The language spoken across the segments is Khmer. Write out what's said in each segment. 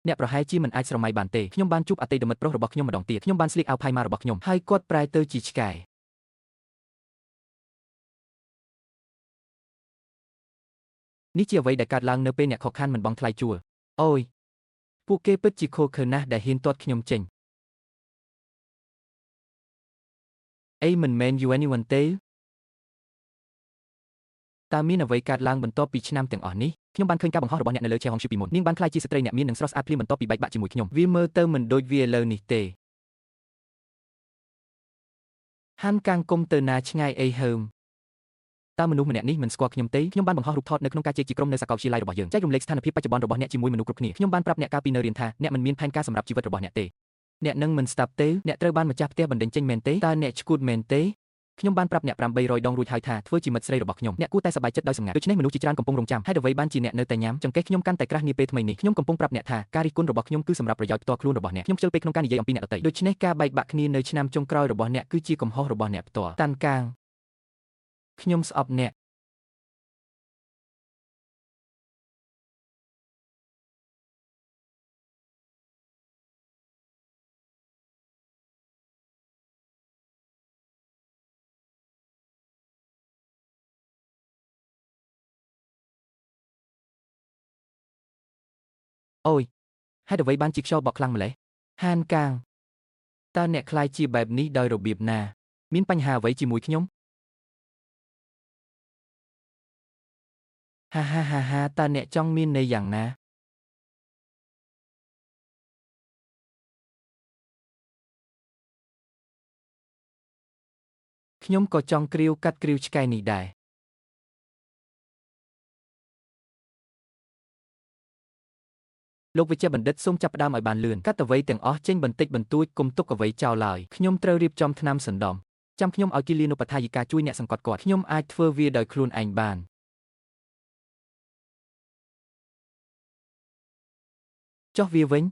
អ្នកប្រហែលជាមិនអាចស្រមៃបានទេខ្ញុំបានជួបអតីតមិត្តប្រុសរបស់ខ្ញុំម្ដងទៀតខ្ញុំបានស្លៀកអាវផាយម៉ារបស់ខ្ញុំហើយគាត់ប្រែទៅជាឆ្កែនេះជាអ្វីដែលកើតឡើងនៅពេលអ្នកខកខានមិនបង់ថ្លៃជួលអូយពួកគេពិតជាខកខានណាស់ដែលហ៊ានទាត់ខ្ញុំចេញអីមិនមែនយូអេនីវ៉ាន់ទេតើមានអ្វីកើតឡើងបន្ទាប់ពីឆ្នាំទាំងអស់នេះខ្ញុំបានឃើញការបង្ហោះរបស់អ្នកនៅលើ Chehong Ship ពីមុននាងបានក្លាយជាស្ត្រីអ្នកមាននិងស្រស់ស្អាតភ្លាមបន្ទាប់ពីបែកបាក់ជាមួយខ្ញុំវាមើលទៅមិនដូចវាឥឡូវនេះទេហាន់កាំងគុំទៅណាឆ្ងាយអីហើមតើមនុស្សម្នាក់នេះមិនស្គាល់ខ្ញុំទេខ្ញុំបានបង្ហោះរូបថតនៅក្នុងការជែកជាក្រុមនៅសាកលវិទ្យាល័យរបស់យើងចែករំលែកស្ថានភាពបច្ចុប្បន្នរបស់អ្នកជាមួយមនុស្សគ្រប់គ្នាខ្ញុំបានប្រាប់អ្នកកាលពីនៅរៀនថាអ្នកមិនមានផែនការសម្រាប់ជីវិតរបស់អ្នកទេអ្នកនឹងមិនស្ដាប់ទេអ្នកត្រូវបានម្ចាស់ផ្ទះបណ្តេញចេញមែនទេតើអ្នកឈួតមែនទេខ្ញុំបានប្រាប់អ្នក800ដងរួចហើយថាធ្វើជាមិត្តស្រីរបស់ខ្ញុំអ្នកគួរតែសប្បាយចិត្តដោយសម្ងាត់ដូច្នេះមនុស្សជាច្រើនកំពុងរងចាំហើយអ្វីបានជាអ្នកនៅតែញ៉ាំចង្កេះខ្ញុំកាន់តែក្រាស់នាពេលថ្មីនេះខ្ញុំកំពុងប្រាប់អ្នកថាការរិះគន់របស់ខ្ញុំគឺសម្រាប់ប្រយោជន៍ផ្ទាល់ខ្លួនរបស់អ្នកខ្ញុំខ្ជិលពេកក្នុងការនិយាយអំពីអ្នកដទៃដូច្នេះការបែកបាក់គ្នានៅឆ្នាំចុងក្រោយរបស់អ្នកគឺជាកំហុសរបស់អ្នកផ្ទាល់តាន់កាងខ្ញុំស្អប់អ្នកអូយហេតុអ្វីបានជាខ្យល់បក់ខ្លាំងម្ល៉េះហានកាងតើអ្នកខ្លាយជាបែបនេះដោយរបៀបណាមានបញ្ហាអ្វីជាមួយខ្ញុំហាតើអ្នកចង់មានន័យយ៉ាងណាខ្ញុំក៏ចង់គ្រាវកាត់គ្រាវឆ្កែនេះដែរលោកវិជ្ជបណ្ឌិតសូមចាប់ផ្ដើមឲ្យបានលឿនកាត់អ្វីទាំងអស់ចេញបន្តិចបន្តួចកុំទុកអ្វីចោលឡើយខ្ញុំត្រូវរៀបចំថ្នាំសណ្ដំចាំខ្ញុំឲ្យគិលានុបដ្ឋាយិកាជួយអ្នកសង្កត់គាត់ខ្ញុំអាចធ្វើវាដោយខ្លួនឯងបានចុះវាវិញ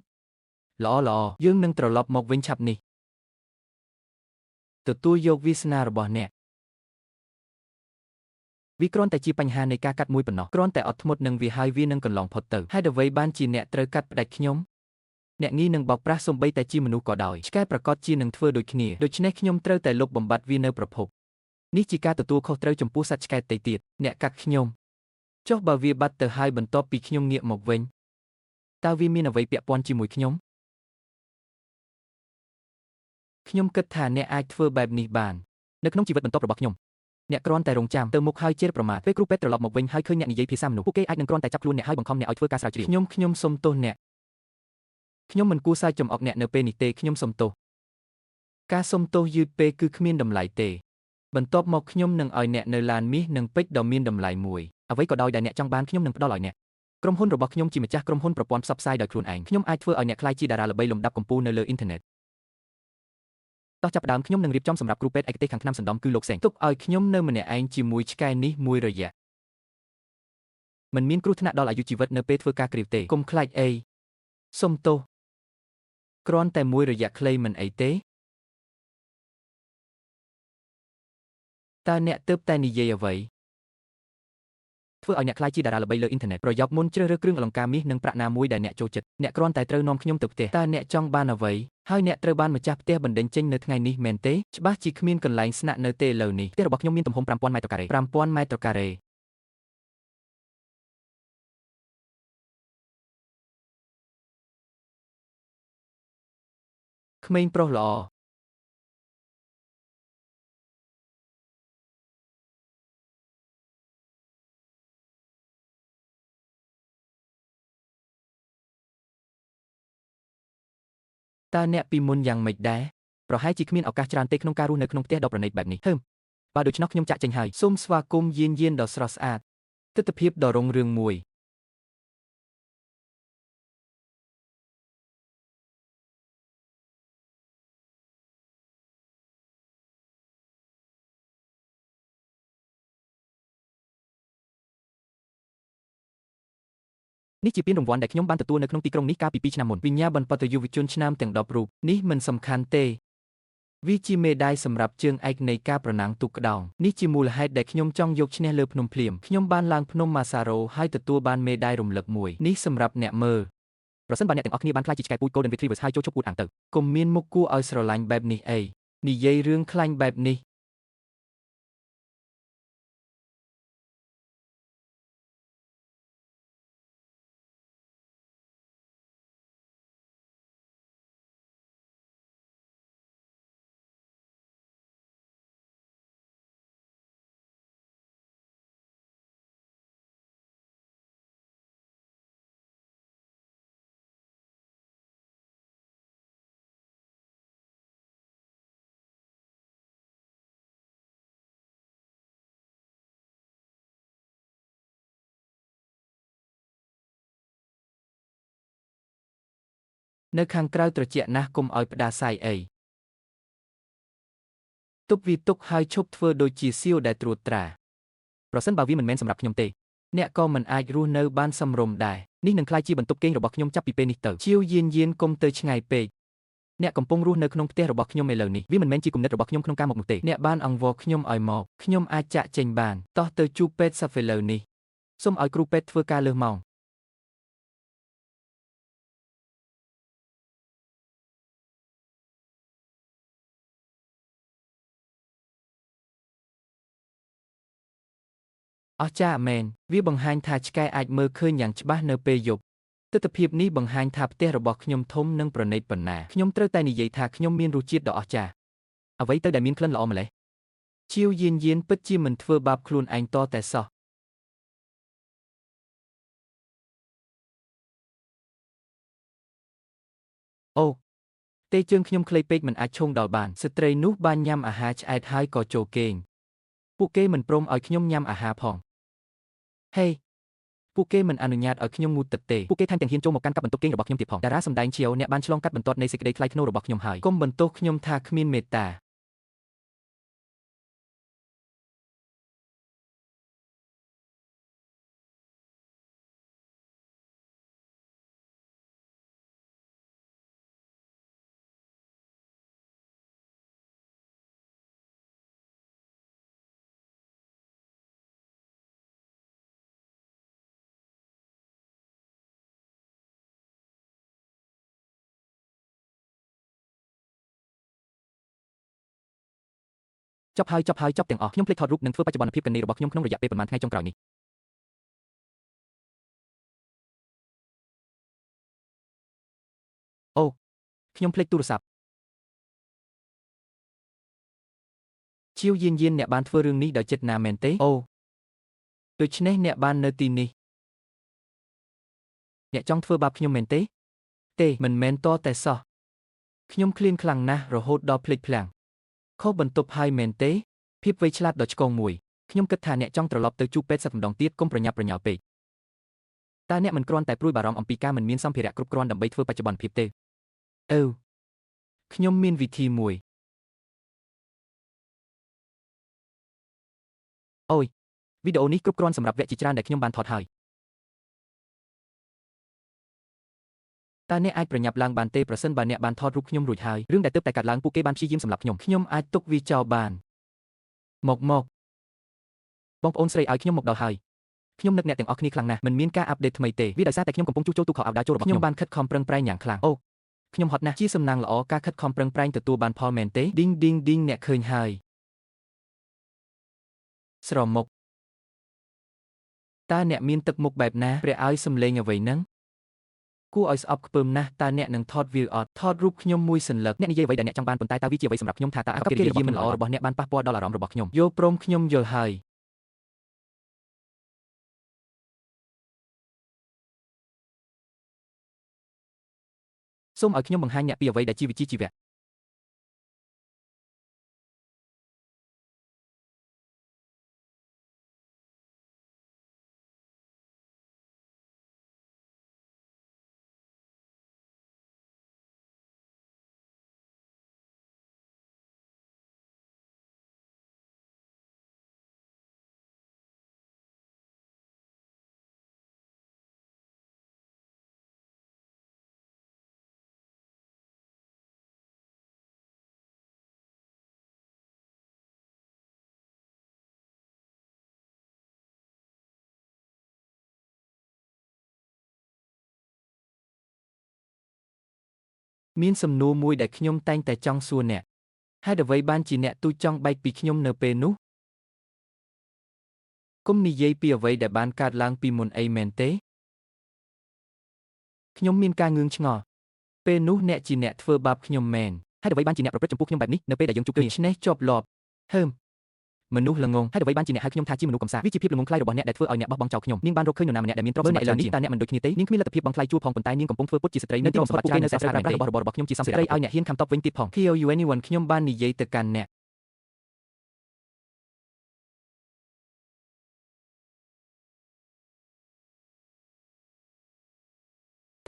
ល្អយើងនឹងត្រឡប់មកវិញឆាប់នេះទទួលយកវាសនារបស់អ្នកវាគ្រាន់តែជាបញ្ហានៃការកាត់មួយប៉ុណ្ណោះគ្រាន់តែអត់ធ្មត់នឹងវាហើយវានឹងកន្លងផុតទៅហេតុអ្វីបានជាអ្នកត្រូវកាត់ផ្ដាច់ខ្ញុំអ្នកងាយនឹងបោកប្រាស់សូម្បីតែជាមនុស្សក៏ដោយឆ្កែប្រកាសជានឹងធ្វើដូចគ្នាដូច្នេះខ្ញុំត្រូវតែលុបបំបាត់វានៅប្រភពនេះជាការទទួលខុសត្រូវចំពោះសត្វឆ្កែផ្ទៃទៀតអ្នកកាត់ខ្ញុំចុះបើវាបាត់ទៅហើយបន្ទាប់ពីខ្ញុំងាកមកវិញតើវាមានអ្វីពាក់ព័ន្ធជាមួយខ្ញុំគិតថាអ្នកអាចធ្វើបែបនេះបាននៅក្នុងជីវិតបន្ទាប់របស់ខ្ញុំអ្នកគ្រាន់តែរងចាំទៅមុខហើយជេរប្រមាថពេលគ្រូពេទ្យត្រឡប់មកវិញហើយឃើញអ្នកនិយាយភាសាមនុស្សពួកគេអាចនឹងគ្រាន់តែចាប់ខ្លួនអ្នកហើយបង្ខំអ្នកឲ្យធ្វើការស្រាវជ្រាវខ្ញុំសុំទោសអ្នកខ្ញុំមិនគួរសើចចំអកអ្នកនៅពេលនេះទេខ្ញុំសុំទោសការសុំទោសយឺតពេកគឺគ្មានតម្លៃទេបន្ទាប់មកខ្ញុំនឹងឲ្យអ្នកនៅឡានមាសនិងពេជ្រដ៏មានតម្លៃមួយអ្វីក៏ដោយដែលអ្នកចង់បានខ្ញុំនឹងផ្ដល់ឲ្យអ្នកក្រុមហ៊ុនរបស់ខ្ញុំជាម្ចាស់ក្រុមហ៊ុនប្រព័ន្ធផ្សព្វផ្សាយដោយខ្លួនឯងខ្ញុំអាចធ្វើឲ្យអ្នកក្លាយជាតារាល្បីលំដាប់កំពូលនៅលើអ៊ីនធឺណិតតោះចាប់ផ្ដើមខ្ញុំនឹងរៀបចំសម្រាប់គ្រូពេទ្យឯកទេសខាងថ្នាំសណ្ដំគឺលោកសេងទុកឲ្យខ្ញុំនៅម្នាក់ឯងជាមួយឆ្កែនេះមួយរយៈមិនមានគ្រោះថ្នាក់ដល់អាយុជីវិតនៅពេលធ្វើការគ្រាវទេកុំខ្លាចអីសុំទោសគ្រាន់តែមួយរយៈខ្លីមិនអីទេតើអ្នកទើបតែនិយាយអ្វីធ្វើឲ្យអ្នកខ្លាយជាតារាល្បីលើអ៊ីនធឺណិតប្រយោគមុនជ្រើសរើសគ្រឿងអលង្ការមាសនិងប្រាក់ណាមួយដែលអ្នកចូលចិត្តអ្នកគ្រាន់តែត្រូវនាំខ្ញុំទៅផ្ទះតើអ្នកចង់បានអ្វីហើយអ្នកត្រូវបានម្ចាស់ផ្ទះបណ្តេញចេញនៅថ្ងៃនេះមែនទេច្បាស់ជាគ្មានកន្លែងស្នាក់នៅទេឥឡូវនេះផ្ទះរបស់ខ្ញុំមានទំហំ5000ម៉ែត្រការ៉េ5000ម៉ែត្រការ៉េក្មេងប្រុសល្អតើអ្នកពីមុនយ៉ាងម៉េចដែរប្រហែលជាគ្មានឱកាសច្រើនទេក្នុងការរស់នៅក្នុងផ្ទះដ៏ប្រណីតបែបនេះបើដូច្នោះខ្ញុំចាក់ចេញហើយសូមស្វាគមន៍យានដ៏ស្រស់ស្អាតទិដ្ឋភាពដ៏រុងរឿងមួយនេះជាពានរង្វាន់ដែលខ្ញុំបានទទួលនៅក្នុងទីក្រុងនេះកាលពី2ឆ្នាំមុនវិញ្ញាបនបត្រយុវជនឆ្នាំទាំង10រូបនេះមិនសំខាន់ទេវាជាមេដាយសម្រាប់ជើងឯកនៃការប្រណាំងទូកក្ដោងនេះជាមូលហេតុដែលខ្ញុំចង់យកឈ្នះលើភ្នំភ្លាមខ្ញុំបានឡើងភ្នំម៉ាសារ៉ូហើយទទួលបានមេដាយរំលឹកមួយនេះសម្រាប់អ្នកមើល ប្រសិនបើអ្នកទាំងអស់គ្នាបានខ្លាចជាឆ្កែពូជ Golden Retrievers ហើយចូលជប់ពូតអាំងទៅកុំមានមុខគួរឲ្យស្រឡាញ់បែបនេះអីនិយាយរឿងខ្លាញ់បែបនេះនៅខាងក្រៅត្រជាក់ណាស់កុំឲ្យផ្ដាសាយអីទប់វាទុកហើយឈប់ធ្វើដូចជាសៀវដែលត្រួតត្រាប្រសិនបើវាមិនមែនសម្រាប់ខ្ញុំទេអ្នកក៏មិនអាចរស់នៅបានសមរម្យដែរនេះនឹងក្លាយជាបន្ទប់គេងរបស់ខ្ញុំចាប់ពីពេលនេះទៅជាវយានកុំទៅឆ្ងាយពេកអ្នកកំពុងរស់នៅក្នុងផ្ទះរបស់ខ្ញុំឥឡូវនេះវាមិនមែនជាគំនិតរបស់ខ្ញុំក្នុងការមកនោះទេអ្នកបានអង្វរខ្ញុំឲ្យមកខ្ញុំអាចចាក់ចេញបានតោះទៅជួបពេទ្យសាប់ឥឡូវនេះសូមឲ្យគ្រូពេទ្យធ្វើការលើសម៉ោងអស្ចារ្យមែនវាបង្ហាញថាឆ្កែអាចមើលឃើញយ៉ាងច្បាស់នៅពេលយប់ទិដ្ឋភាពនេះបង្ហាញថាផ្ទះរបស់ខ្ញុំធំនិងប្រណីតប៉ុណ្ណាខ្ញុំត្រូវតែនិយាយថាខ្ញុំមានរសជាតិដ៏អស្ចារ្យអ្វីទៅដែលមានក្លិនល្អម្ល៉េះជាវយានពិតជាមិនធ្វើបាបខ្លួនឯងតតែសោះអូទេជើងខ្ញុំខ្លីពេកមិនអាចឈោងដល់បានស្ត្រីនោះបានញ៉ាំអាហារឆ្អែតហើយក៏ចូលគេងពួកគេមិនព្រមឲ្យខ្ញុំញ៉ាំអាហារផងហេពួកគេមិនអនុញ្ញាតឲ្យខ្ញុំងូតទឹកទេពួកគេថែមទាំងហ៊ានចូលមកកាន់កាប់បន្ទប់គេងរបស់ខ្ញុំទៀតផងតារាសម្ដែងជាវអ្នកបានឆ្លងកាត់បន្ទាត់នៃសេចក្តីថ្លៃថ្នូររបស់ខ្ញុំហើយកុំបន្ទោសខ្ញុំថាគ្មានមេត្តាចប់ហើយចប់ទាំងអស់ខ្ញុំភ្លេចថតរូបនិងធ្វើបច្ចុប្បន្នភាពកណីរបស់ខ្ញុំក្នុងរយៈពេលប្រហែលថ្ងៃចុងក្រោយនេះអូខ្ញុំភ្លេចទូរស័ព្ទជាវយានអ្នកបានធ្វើរឿងនេះដោយចិត្តណាមែនទេអូដូច្នេះអ្នកបាននៅទីនេះអ្នកចង់ធ្វើបាបខ្ញុំមែនទេមិនមែនតតែសោះខ្ញុំឃ្លានខ្លាំងណាស់រហូតដល់ភ្លេចភ្លាំងខុសបន្ទប់ហើយមែនទេភាពវៃឆ្លាតដ៏ឆ្កងមួយខ្ញុំគិតថាអ្នកចង់ត្រឡប់ទៅជួបពេទ្យសាកម្ដងទៀតកុំប្រញាប់ប្រញាល់ពេកតើអ្នកមិនគ្រាន់តែព្រួយបារម្ភអំពីការមិនមានសម្ភារៈគ្រប់គ្រាន់ដើម្បីធ្វើបច្ចុប្បន្នភាពទេអូខ្ញុំមានវិធីមួយអូយវីដេអូនេះគ្រប់គ្រាន់សម្រាប់វគ្គជាច្រើនដែលខ្ញុំបានថតហើយតើអ្នកអាចប្រញាប់ឡើងបានទេប្រសិនបើអ្នកបានថតរូបខ្ញុំរួចហើយរឿងដែលទើបតែកាត់ឡើងពួកគេបានព្យាយាមសម្លាប់ខ្ញុំអាចទុកវាចោលបានមកបងប្អូនស្រីឲ្យខ្ញុំមកដល់ហើយខ្ញុំនឹកអ្នកទាំងអស់គ្នាខ្លាំងណាស់មិនមានការអាប់ដេតថ្មីទេវាដោយសារតែខ្ញុំកំពុងជួសជុលទូខោអាវដើរចូលរបស់ខ្ញុំបានខិតខំប្រឹងប្រែងយ៉ាងខ្លាំងអូខ្ញុំហត់ណាស់ជាសំណាងល្អការខិតខំប្រឹងប្រែងទទួលបានផលមែនទេឌីងអ្នកឃើញហើយស្រមុកតើអ្នកមានទឹកមុខបែបណាព្រះឲ្យសំលេងអ្វីហ្នឹងគួរឲ្យស្អប់ខ្ពើមណាស់តើអ្នកនឹងថតវាអត់ថតរូបខ្ញុំមួយសន្លឹកអ្នកនិយាយអ្វីដែលអ្នកចង់បានប៉ុន្តែតើវាជាអ្វីសម្រាប់ខ្ញុំថាតើអាកប្បកិរិយាមិនល្អរបស់អ្នកបានប៉ះពាល់ដល់អារម្មណ៍របស់ខ្ញុំយល់ព្រមខ្ញុំយល់ហើយសូមឲ្យខ្ញុំបង្ហាញអ្នកពីអ្វីដែលជាវិជ្ជាជីវៈ មានសំណួរមួយដែលខ្ញុំតែងតែចង់សួរអ្នកហេតុអ្វីបានជាអ្នកទូចចង់បែកពីខ្ញុំនៅពេលនោះគុំនិយាយពីអ្វីដែលបានកើតឡើងពីមុនអីមែនទេខ្ញុំមានការងឿងឆ្ងល់ពេលនោះអ្នកជាអ្នកធ្វើបាបខ្ញុំមែនហេតុអ្វីបានជាអ្នកប្រព្រឹត្តចំពោះខ្ញុំបែបនេះនៅពេលដែលយើងជួបគ្នាដូច្នេះជាប់លាប់ហើមមនុស្សល្ងងហេតុអ្វីបានជាអ្នកហៅខ្ញុំថាជាមនុស្សកំសាវាជាភាពល្ងងខ្លៅរបស់អ្នកដែលធ្វើឲ្យអ្នកបោះបង់ចោលខ្ញុំនាងបានរកឃើញនរណាម្នាក់ដែលមានទ្រព្យសម្បត្តិច្រើននេះតើអ្នកមិនដូចគ្នាទេនាងគ្មានលទ្ធភាពបង់ថ្លៃជួលផងប៉ុន្តែនាងកំពុងធ្វើពុតជាស្ត្រីនៅទីបំផុតពួកគេនៅតែប្រើប្រាស់របស់ខ្ញុំជាសម្ភារៈឲ្យអ្នកហ៊ានខំតបវិញទៀតផង Kill you anyone ខ្ញុំបាននិយាយទៅកាន់អ្នក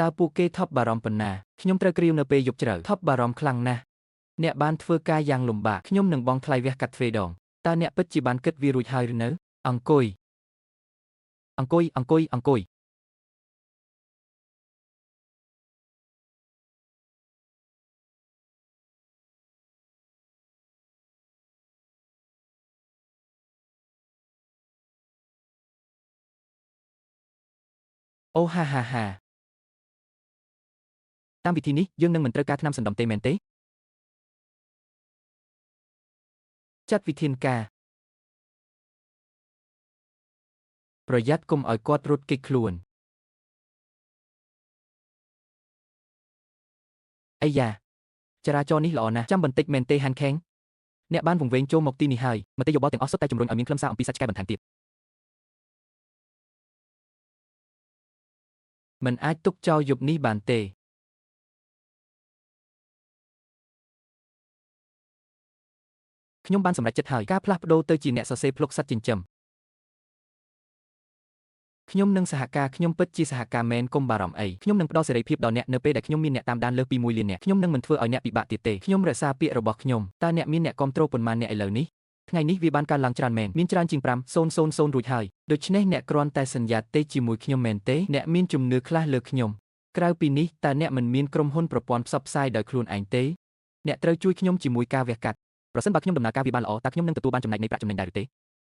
តើពួកគេថប់បារម្ភប៉ុណ្ណាខ្ញុំត្រូវគ្រាវនៅពេលយប់ជ្រៅថប់បារម្ភខ្លាំងណាស់អ្នកបានធ្វើការយ៉ាងលំបាកខ្ញុំនឹងបង់ថ្លៃវះកាត់ទ្វេដងតើអ្នកពិតជាបានគិតវារួចហើយឬនៅអង្គុយអង្គុយអូហាហាហាតាមវិធីនេះយើងនឹងមិនត្រូវការថ្នាំសណ្ដំទេមែនទេចាត់វិធានការប្រយ័ត្នកុំឲ្យគាត់រត់គេចខ្លួនអាយ៉ាចរាចរណ៍នេះល្អណាស់ចាំបន្តិចមែនទេហាន់ខេងអ្នកបានវង្វេងចូលមកទីនេះហើយមតិយោបល់ទាំងអស់សុទ្ធតែជំរុញឲ្យមានខ្លឹមសារអំពីសាច់ឆ្កែបន្ថែមទៀតមិនអាចទុកចោលយប់នេះបានទេខ្ញុំបានសម្រេចចិត្តហើយការផ្លាស់ប្ដូរទៅជាអ្នកសរសេរភ្លុកសត្វចិញ្ចឹមខ្ញុំនឹងសហការខ្ញុំពិតជាសហការមែនកុំបារម្ភអីខ្ញុំនឹងផ្ដល់សេរីភាពដល់អ្នកនៅពេលដែលខ្ញុំមានអ្នកតាមដានលើសពី1លានអ្នកខ្ញុំនឹងមិនធ្វើឲ្យអ្នកពិបាកទៀតទេខ្ញុំរក្សាពាក្យរបស់ខ្ញុំតើអ្នកមានអ្នកគ្រប់គ្រងប៉ុន្មានអ្នកឥឡូវនេះថ្ងៃនេះវាបានកើនឡើងច្រើនមែនមានច្រើនជាង5,000រួចហើយដូច្នេះអ្នកគ្រាន់តែសន្យាទេជាមួយខ្ញុំមែនទេអ្នកមានជំនឿខ្លះលើខ្ញុំក្រៅពីនេះតើអ្នកមិនមានក្រុមហ៊ុនប្រព័ន្ធផ្សព្វផ្សាយដោយខ្លួនឯងទេអ្នកត្រូវជួយខ្ញុំជាមួយការវះកាត់ប្រសិនបើខ្ញុំដំណើរការវាបានល្អតើខ្ញុំនឹងទទួលបានចំណែកនៃប្រាក់ចំណេញដែរឬទេ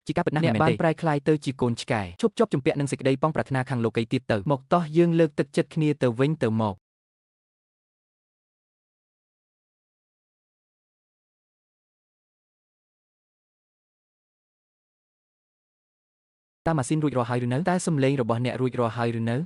ជាការពិតណាស់មែនទេអ្នកបានប្រែក្លាយទៅជាកូនឆ្កែឈប់ជាប់ជំពាក់នឹងសេចក្តីប៉ងប្រាថ្នាខាងលោកីទៀតទៅមកតោះយើងលើកទឹកចិត្តគ្នាទៅវិញទៅមកតើម៉ាស៊ីនរួចរាល់ហើយឬនៅតើសំឡេងរបស់អ្នករួចរាល់ហើយឬនៅ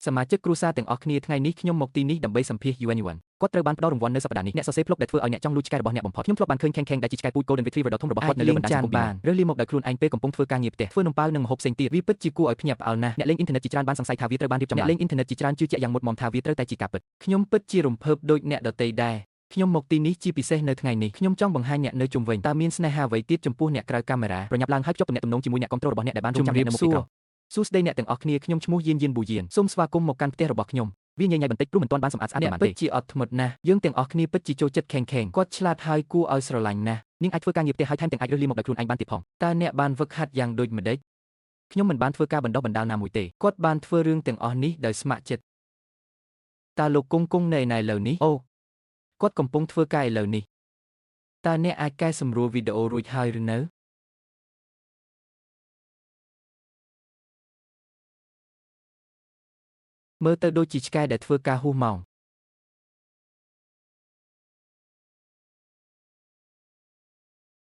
សមាជិកគ្រួសារទាំងអស់គ្នាថ្ងៃនេះខ្ញុំមកទីនេះដើម្បីសម្ភាស Yuan គាត់ត្រូវបានផ្ដល់រង្វាន់នៅសប្តាហ៍នេះអ្នកសរសេរភ្លុកដែលធ្វើឲ្យអ្នកចង់លួចឆ្កែរបស់អ្នកបំផុតខ្ញុំធ្លាប់បានឃើញខេងដែលជាឆ្កែពូជ Golden Retriever ដ៏ធំរបស់គាត់នៅលើបណ្ដាញសង្គមបានរើសលីមកដោយខ្លួនឯងពេលកំពុងធ្វើការងារផ្ទះធ្វើនំប៉័ងនិងម្ហូបផ្សេងទៀតវាពិតជាគួរឲ្យភ្ញាក់ផ្អើលណាស់អ្នកលេងអ៊ីនធឺណិតជាច្រើនបានសង្ស័យថាវាត្រូវបានរៀបចំអ្នកលេងអ៊ីនធឺណិតជាច្រើនជឿជាក់យ៉ាងមុតមមថាវាត្រូវតែជាការពិតខ្ញុំពិតជារំភើបដូចអ្នកដទៃដែរខ្ញុំមកទីនេះជាពិសេសនៅថ្ងៃនេះខ្ញុំចង់បង្ហាញអ្នកនៅជុំវិញតើមានស្នេហាអ្វីទៀតចំពោះអ្នកក្រៅកាមេរ៉ាប្រញាប់ឡើងហើយភ្ជាប់ទំនាក់ទំនងជាមួយអ្នកគ្រប់គ្រងរបស់អ្នកដែលបានរួមចំណែកនៅមុខពីក្រោយសួស្តីអ្នកទាំងអស់គ្នាខ្ញុំឈ្មោះយានប៊ូយានសូមស្វាគមន៍មកកាន់ផ្ទះរបស់ខ្ញុំវាញញ៉ៃបន្តិចព្រោះមិនទាន់បានសម្អាតស្អាតបានទេអ្នកពិតជាអត់ធ្មត់ណាស់យើងទាំងអស់គ្នាពិតជាចូលចិត្តខេងគាត់ឆ្លាតហើយគួរឲ្យស្រឡាញ់ណាស់នាងអាចធ្វើការងារផ្ទះហើយថែមទាំងអាចរើសលីមកដោយខ្លួនឯងបានទៀតផងតើអ្នកបានហ្វឹកហាត់យ៉ាងដូចម្តេចខ្ញុំមិនបានធ្វើការបណ្ដុះបណ្ដាលណាមួយទេគាត់បានធ្វើរឿងទាំងអស់នេះដោយស្ម័គ្រចិត្តតើលោកគង់នៅឯណាឥឡូវនេះអូគាត់កំពុងធ្វើការឥឡូវនេះតើអ្នកអាចកែសម្រួលវីដេអូរួចហើយឬនៅមើលទៅដូចជាឆ្កែដែលធ្វើការហួសម៉ោង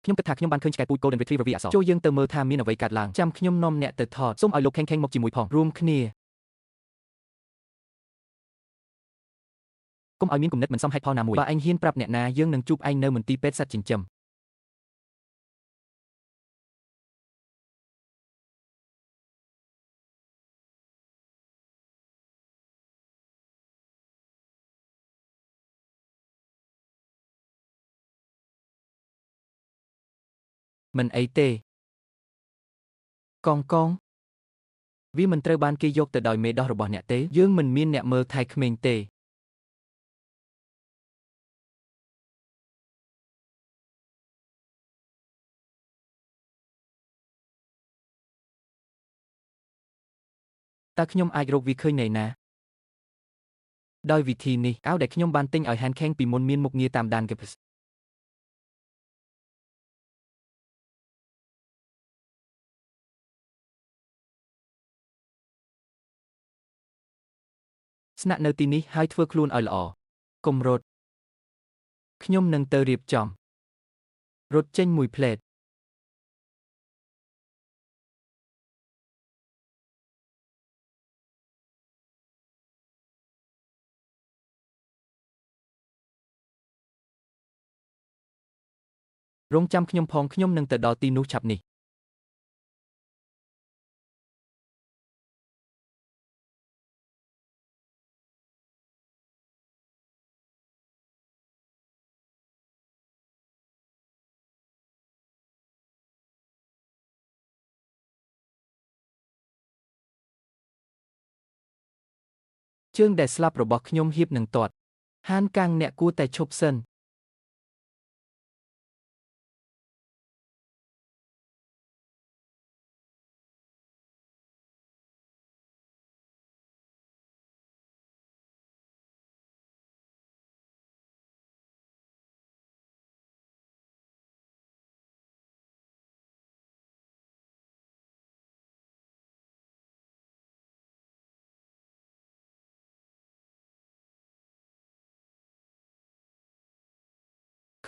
ខ្ញុំគិតថាខ្ញុំបានឃើញឆ្កែពូជ Golden Retriever វាអសចូលយើងទៅមើលថាមានអ្វីកើតឡើងចាំខ្ញុំនាំអ្នកទៅថតសូមឲ្យលោកខេងមកជាមួយផងរួមគ្នាកុំឲ្យមានគំនិតមិនសមហេតុផលណាមួយបើឯងហ៊ានប្រាប់អ្នកណាយើងនឹងជួបឯងនៅមន្ទីរពេទ្យសត្វចិញ្ចឹមមិនអីទេកងវាមិនត្រូវបានគេយកទៅដោយមេដោះរបស់អ្នកទេយើងមិនមានអ្នកមើលថែក្មេងទេតើខ្ញុំអាចរកវាឃើញនៅណាដោយវិធីនេះអាវដែលខ្ញុំបានទិញឲ្យហានខេងពីមុនមានមុខងារតាមដាន GPS ស្នាក់នៅទីនេះហើយធ្វើខ្លួនឲ្យល្អកុំរត់ខ្ញុំនឹងទៅរៀបចំរត់ចេញមួយផ្លេតរងចាំខ្ញុំផងខ្ញុំនឹងទៅដល់ទីនោះឆាប់នេះជើងដែលស្លាប់របស់ខ្ញុំហៀបនឹងទាត់ហានកាំងអ្នកគួរតែឈប់សិន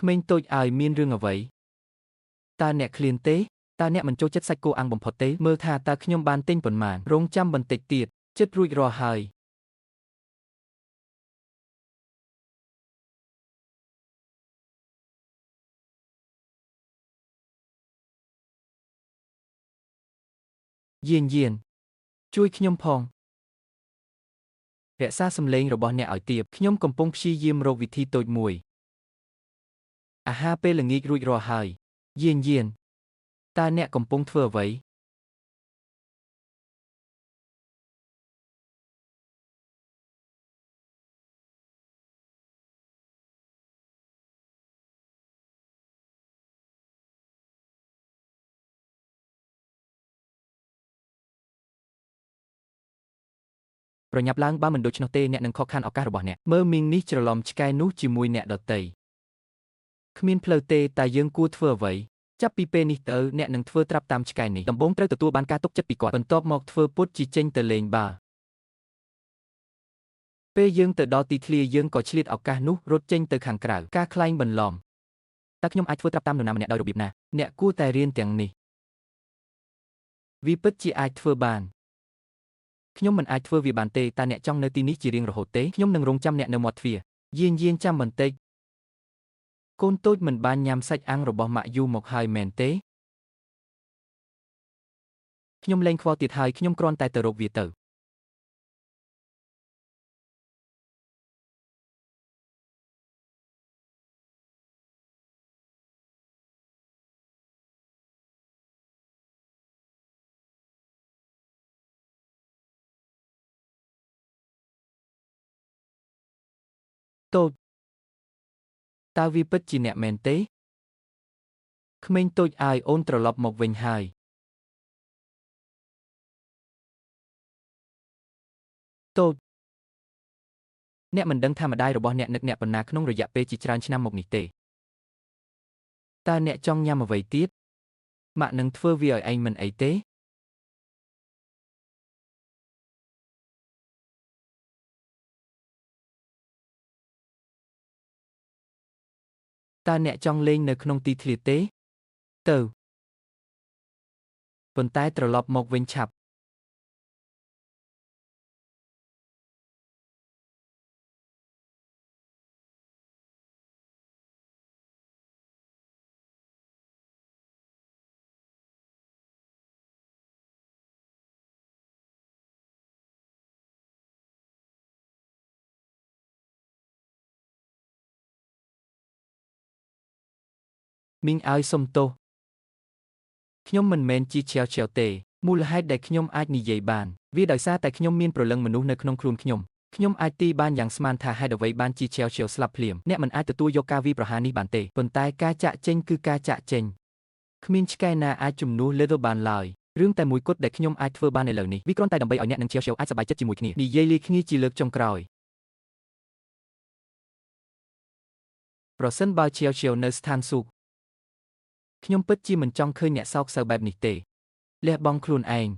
ក្មេងតូចឲ្យមានរឿងអ្វីតើអ្នកឃ្លានទេតើអ្នកមិនចូលចិត្តសាច់គោអាំងបំផុតទេមើលថាតើខ្ញុំបានទិញប៉ុន្មានរងចាំបន្តិចទៀតចិត្តរួចរាល់ហើយយានជួយខ្ញុំផងរក្សាសំឡេងរបស់អ្នកឲ្យទាបខ្ញុំកំពុងព្យាយាមរកវិធីតូចមួយអាហារពេលល្ងាចរួចរាល់ហើយយានតើអ្នកកំពុងធ្វើអ្វីប្រញាប់ឡើងបើមិនដូច្នោះទេអ្នកនឹងខកខានឱកាសរបស់អ្នកមើលមីងនេះច្រឡំឆ្កែនោះជាមួយអ្នកដទៃគ្មានផ្លូវទេតែយើងគួរធ្វើអ្វីចាប់ពីពេលនេះទៅអ្នកនឹងធ្វើត្រាប់តាមឆ្កែនេះដំបូងត្រូវទទួលបានការទុកចិត្តពីគាត់បន្ទាប់មកធ្វើពុតជីចេញទៅលេងបាល់ពេលយើងទៅដល់ទីធ្លាយើងក៏ឆ្លៀតឱកាសនោះរត់ចេញទៅខាងក្រៅការខ្លែងបន្លំតើខ្ញុំអាចធ្វើត្រាប់តាមនរណាម្នាក់ដោយរបៀបណាអ្នកគួរតែរៀនទាំងនេះវាពិតជាអាចធ្វើបានខ្ញុំមិនអាចធ្វើវាបានទេតើអ្នកចង់នៅទីនេះជារៀងរហូតទេខ្ញុំនឹងរងចាំអ្នកនៅមាត់ទ្វារយានចាំបន្តិចកូនតូចមិនបានញ៉ាំសាច់អាំងរបស់ម៉ាក់យូរមកហើយមែនទេខ្ញុំលែងខ្វល់ទៀតហើយខ្ញុំគ្រាន់តែទៅរកវាទៅតូចតើវាពិតជាអ្នកមែនទេក្មេងតូចអាយអូនត្រឡប់មកវិញហើយតូចអ្នកមិនដឹងថាម្ដាយរបស់អ្នកនឹកអ្នកប៉ុណ្ណាក្នុងរយៈពេលជាច្រើនឆ្នាំមកនេះទេតើអ្នកចង់ញ៉ាំអ្វីទៀតម៉ាក់នឹងធ្វើវាឲ្យឯងមិនអីទេតើអ្នកចង់លេងនៅក្នុងទីធ្លាទេទៅប៉ុន្តែត្រឡប់មកវិញឆាប់មីងឲ្យសុំទោសខ្ញុំមិនមែនជាឆាវទេមូលហេតុដែលខ្ញុំអាចនិយាយបានវាដោយសារតែខ្ញុំមានព្រលឹងមនុស្សនៅក្នុងខ្លួនខ្ញុំអាចទីបានយ៉ាងស្មានថាហេតុអ្វីបានជាឆាវស្លាប់ភ្លាមអ្នកមិនអាចទទួលយកការវាយប្រហារនេះបានទេប៉ុន្តែការចាក់ចេញគឺការចាក់ចេញគ្មានឆ្កែណាអាចជំនួស Leather បានឡើយរឿងតែមួយគត់ដែលខ្ញុំអាចធ្វើបានឥឡូវនេះវាគ្រាន់តែដើម្បីឲ្យអ្នកនិងឆាវអាចសប្បាយចិត្តជាមួយគ្នានិយាយលាគ្នាជាលើកចុងក្រោយប្រសិនបើឆាវនៅស្ថានសួគ៌ខ្ញុំពិតជាមិនចង់ឃើញអ្នកសោកសៅបែបនេះទេលះបង់ខ្លួនឯង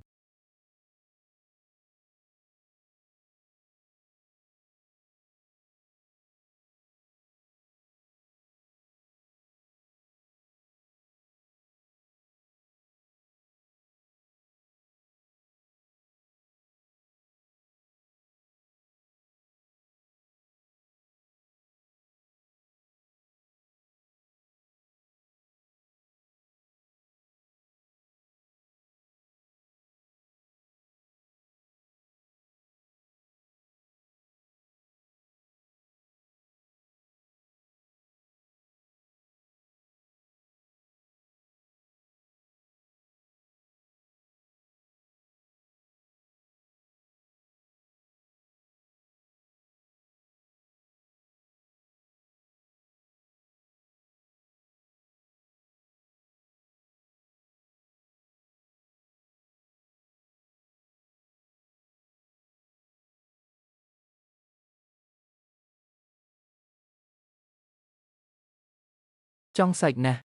ចង់សាច់ណាស់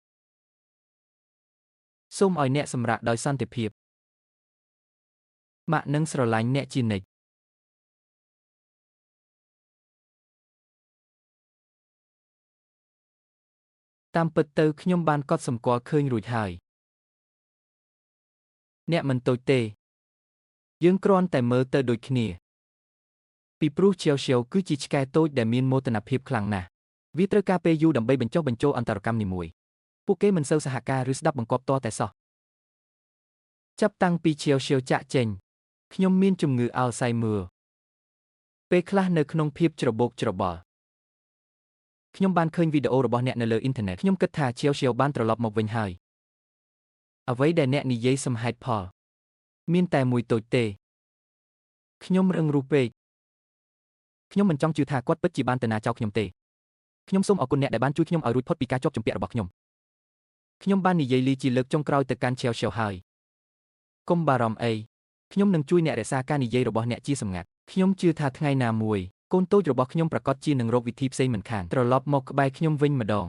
សូមឲ្យអ្នកសម្រាកដោយសន្តិភាពម៉ាក់នឹងស្រឡាញ់អ្នកជានិច្ចតាមពិតទៅខ្ញុំបានកត់សម្គាល់ឃើញរួចហើយអ្នកមិនតូចទេយើងគ្រាន់តែមើលទៅដូចគ្នាពីព្រោះជាវគឺជាឆ្កែតូចដែលមានមោទនភាពខ្លាំងណាស់វាត្រូវការពេលយូរដើម្បីបញ្ចុះបញ្ចូលអន្តរកម្មនីមួយពួកគេមិនសូវសហការឬស្ដាប់បង្គាប់ទាល់តែសោះចាប់តាំងពីជាវចាក់ចេញខ្ញុំមានជំងឺអាល់ហ្សៃមឺពេលខ្លះនៅក្នុងភាពច្របូកច្របល់ខ្ញុំបានឃើញវីដេអូរបស់អ្នកនៅលើអ៊ីនធឺណិតខ្ញុំគិតថាជាវបានត្រឡប់មកវិញហើយអ្វីដែលអ្នកនិយាយសមហេតុផលមានតែមួយតូចទេខ្ញុំរឹងរូសពេកខ្ញុំមិនចង់ជឿថាគាត់ពិតជាបានទៅណាចោលខ្ញុំទេខ្ញុំសូមអរគុណអ្នកដែលបានជួយខ្ញុំឲ្យរួចផុតពីការជាប់ជំពាក់របស់ខ្ញុំបាននិយាយលីជាលើកចុងក្រោយទៅកាន់ជាវហើយកុំបារម្ភអីខ្ញុំនឹងជួយអ្នករក្សាការនិយាយរបស់អ្នកជាសម្ងាត់ខ្ញុំជឿថាថ្ងៃណាមួយកូនតូចរបស់ខ្ញុំប្រកាសជានឹងរកវិធីផ្សេងមិនខានត្រឡប់មកក្បែរខ្ញុំវិញម្ដង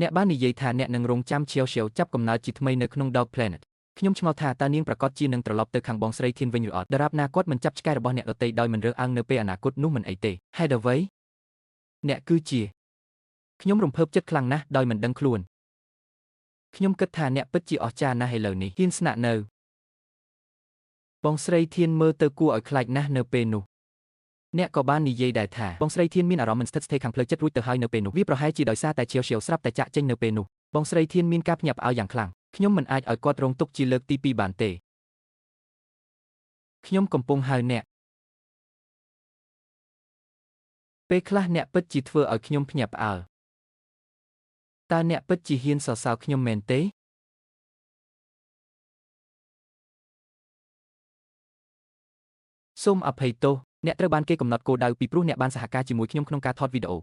អ្នកបាននិយាយថាអ្នកនឹងរងចាំជាវចាប់កំណើតជាថ្មីនៅក្នុង Dog Planet ខ្ញុំឆ្ងល់ថាតើនាងប្រកាសជានឹងត្រឡប់ទៅខាងបងស្រីធានវិញឬអត់ដរាបណាគាត់មិនចាប់ឆ្កែរបស់អ្នកដទៃដោយមិនរើសអើងនៅពេលអនាគតនោះមិនអីទេហេតុអ្វីអ្នកគឺជាខ្ញុំរំភើបចិត្តខ្លាំងណាស់ដោយមិនដឹងខ្លួនខ្ញុំគិតថាអ្នកពិតជាអស្ចារ្យណាស់ឥឡូវនេះហ៊ានស្នាក់នៅបងស្រីធានមើលទៅគួរឲ្យខ្លាចណាស់នៅពេលនោះអ្នកក៏បាននិយាយដែរថាបងស្រីធានមានអារម្មណ៍មិនស្ថិតស្ថេរខាងផ្លូវចិត្តរួចទៅហើយនៅពេលនោះវាប្រហែលជាដោយសារតែជាវស្រាប់តែចាក់ចេញនៅពេលនោះបងស្រីធានមានការភ្ញាក់ផ្អើលយ៉ាងខ្លាំងខ្ញុំមិនអាចឲ្យគាត់រងទុក្ខជាលើកទី2បានទេខ្ញុំកំពុងហៅអ្នកពេលខ្លះអ្នកពិតជាធ្វើឲ្យខ្ញុំភ្ញាក់ផ្អើលតើអ្នកពិតជាហ៊ានសរសើរខ្ញុំមែនទេសូមអភ័យទោសអ្នកត្រូវបានគេកំណត់គោលដៅពីព្រោះអ្នកបានសហការជាមួយខ្ញុំក្នុងការថតវីដេអូ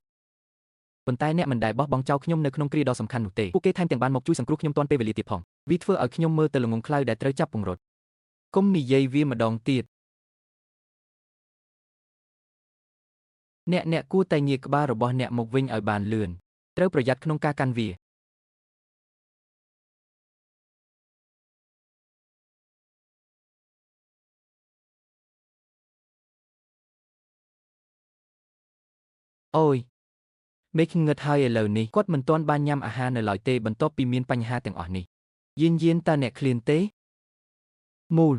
ប៉ុន្តែអ្នកមិនដែលបោះបង់ចោលខ្ញុំនៅក្នុងគ្រាដ៏សំខាន់នោះទេពួកគេថែមទាំងបានមកជួយសង្គ្រោះខ្ញុំទាន់ពេលវេលាទៀតផងវាធ្វើឲ្យខ្ញុំមើលទៅល្ងងខ្លៅដែលត្រូវចាប់ពង្រត់កុំនិយាយវាម្ដងទៀតអ្នកគួរតែងាកក្បាលរបស់អ្នកមកវិញឲ្យបានលឿនត្រូវប្រយ័ត្នក្នុងការកាន់វាអូយមេឃងឹតហើយឥឡូវនេះគាត់មិនទាន់បានញ៉ាំអាហារនៅឡើយទេបន្ទាប់ពីមានបញ្ហាទាំងអស់នេះយានតើអ្នកឃ្លានទេមូល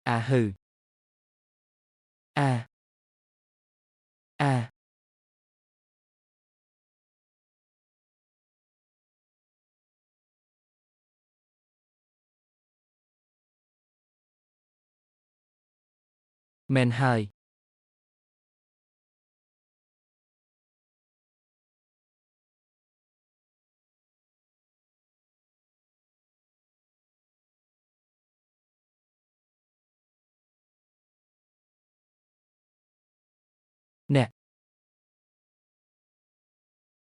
អាហឺអាមែនហើយអ្នក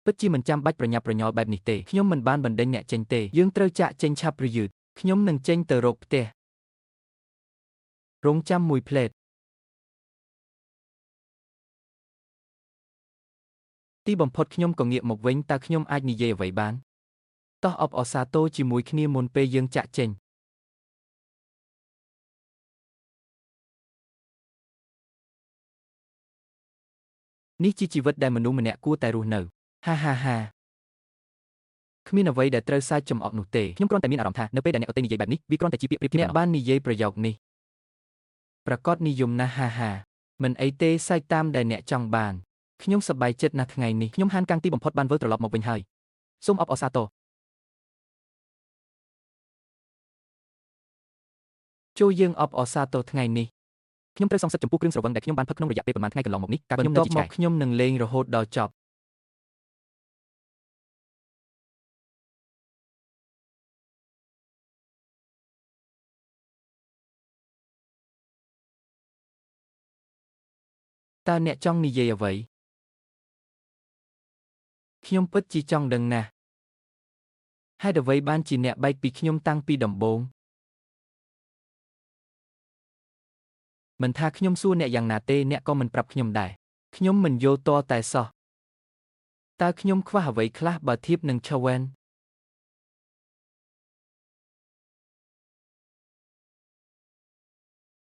ពិតជាមិនចាំបាច់ប្រញាប់ប្រញាល់បែបនេះទេខ្ញុំមិនបានបណ្ដេញអ្នកចេញទេយើងត្រូវចាក់ចេញឆាប់ឬយឺតខ្ញុំនឹងចេញទៅរកផ្ទះរងចាំមួយផ្លេតទីបំផុតខ្ញុំក៏ងាកមកវិញតើខ្ញុំអាចនិយាយអ្វីបានតោះអបអរសាទរជាមួយគ្នាមុនពេលយើងចាក់ចេញនេះជាជីវិតដែលមនុស្សម្នាក់គួរតែរស់នៅហាគ្មានអ្វីដែលត្រូវសើចចំអកនោះទេខ្ញុំគ្រាន់តែមានអារម្មណ៍ថានៅពេលដែលអ្នកដទៃនិយាយបែបនេះវាគ្រាន់តែជាពាក្យប្រៀបធៀបអ្នកបាននិយាយប្រយោគនេះប្រកបនិយមណាស់មិនអីទេសាច់តាមដែលអ្នកចង់បានខ្ញុំសប្បាយចិត្តណាស់ថ្ងៃនេះខ្ញុំហានកាំងទីបំផុតបានវិលត្រឡប់មកវិញហើយសូមអបអរសាទរ ចូលយើងអបអសាទរថ្ងៃនេះខ្ញុំត្រូវសងសឹកចំពោះគ្រឿងស្រវឹងដែលខ្ញុំបានផឹកក្នុងរយៈពេលប្រហែលថ្ងៃកន្លងមកនេះកាលខ្ញុំនៅទីឆ្កែខ្ញុំនឹងលេងរហូតដល់ចប់តើអ្នកចង់និយាយអ្វីខ្ញុំពិតជាចង់ដឹងណាស់ហេតុអ្វីបានជាអ្នកបែកពីខ្ញុំតាំងពីដំបូងមិនថាខ្ញុំសួរអ្នកយ៉ាងណាទេអ្នកក៏មិនប្រាប់ខ្ញុំដែរខ្ញុំមិនយល់ទាល់តែសោះតើខ្ញុំខ្វះអ្វីខ្លះបើធៀបនឹងឆាវែន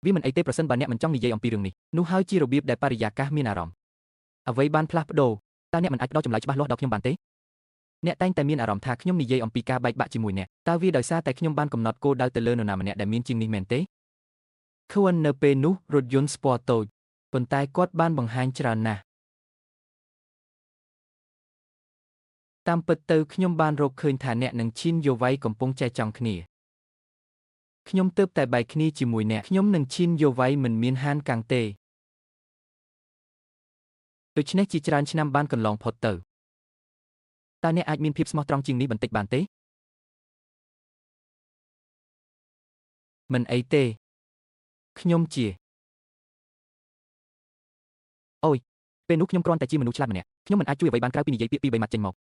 វាមិនអីទេប្រសិនបើអ្នកមិនចង់និយាយអំពីរឿងនេះនោះហើយជារបៀបដែលបរិយាកាសមានអារម្មណ៍អ្វីបានផ្លាស់ប្ដូរតើអ្នកមិនអាចផ្ដល់ចម្លើយច្បាស់លាស់ដល់ខ្ញុំបានទេអ្នកតែងតែមានអារម្មណ៍ថាខ្ញុំនិយាយអំពីការបែកបាក់ជាមួយអ្នកតើវាដោយសារតែខ្ញុំបានកំណត់គោលដៅទៅលើនរណាម្នាក់ដែលមានជាងនេះមែនទេខួននៅពេលនោះរថយន្តស្ពណ៌តូចប៉ុន្តែគាត់បានបង្ហាញច្រើនណាស់តាមពិតទៅខ្ញុំបានរកឃើញថាអ្នកនិងឈិនយូវៃកំពុងចែកចង់គ្នាខ្ញុំទើបតែបែកគ្នាជាមួយអ្នកខ្ញុំនិងឈិនយូវៃមិនមានហានកាំងទេដូច្នេះជាច្រើនឆ្នាំបានកន្លងផុតទៅតើអ្នកអាចមានភាពស្មោះត្រង់ជាងនេះបន្តិចបានទេមិនអីទេខ្ញុំជាអូយពេលនោះខ្ញុំគ្រាន់តែជាមនុស្សឆ្លាតម្នាក់ខ្ញុំមិនអាចជួយអ្វីបានក្រៅពីនិយាយពាក្យពីរបីម៉ាត់ចេញមក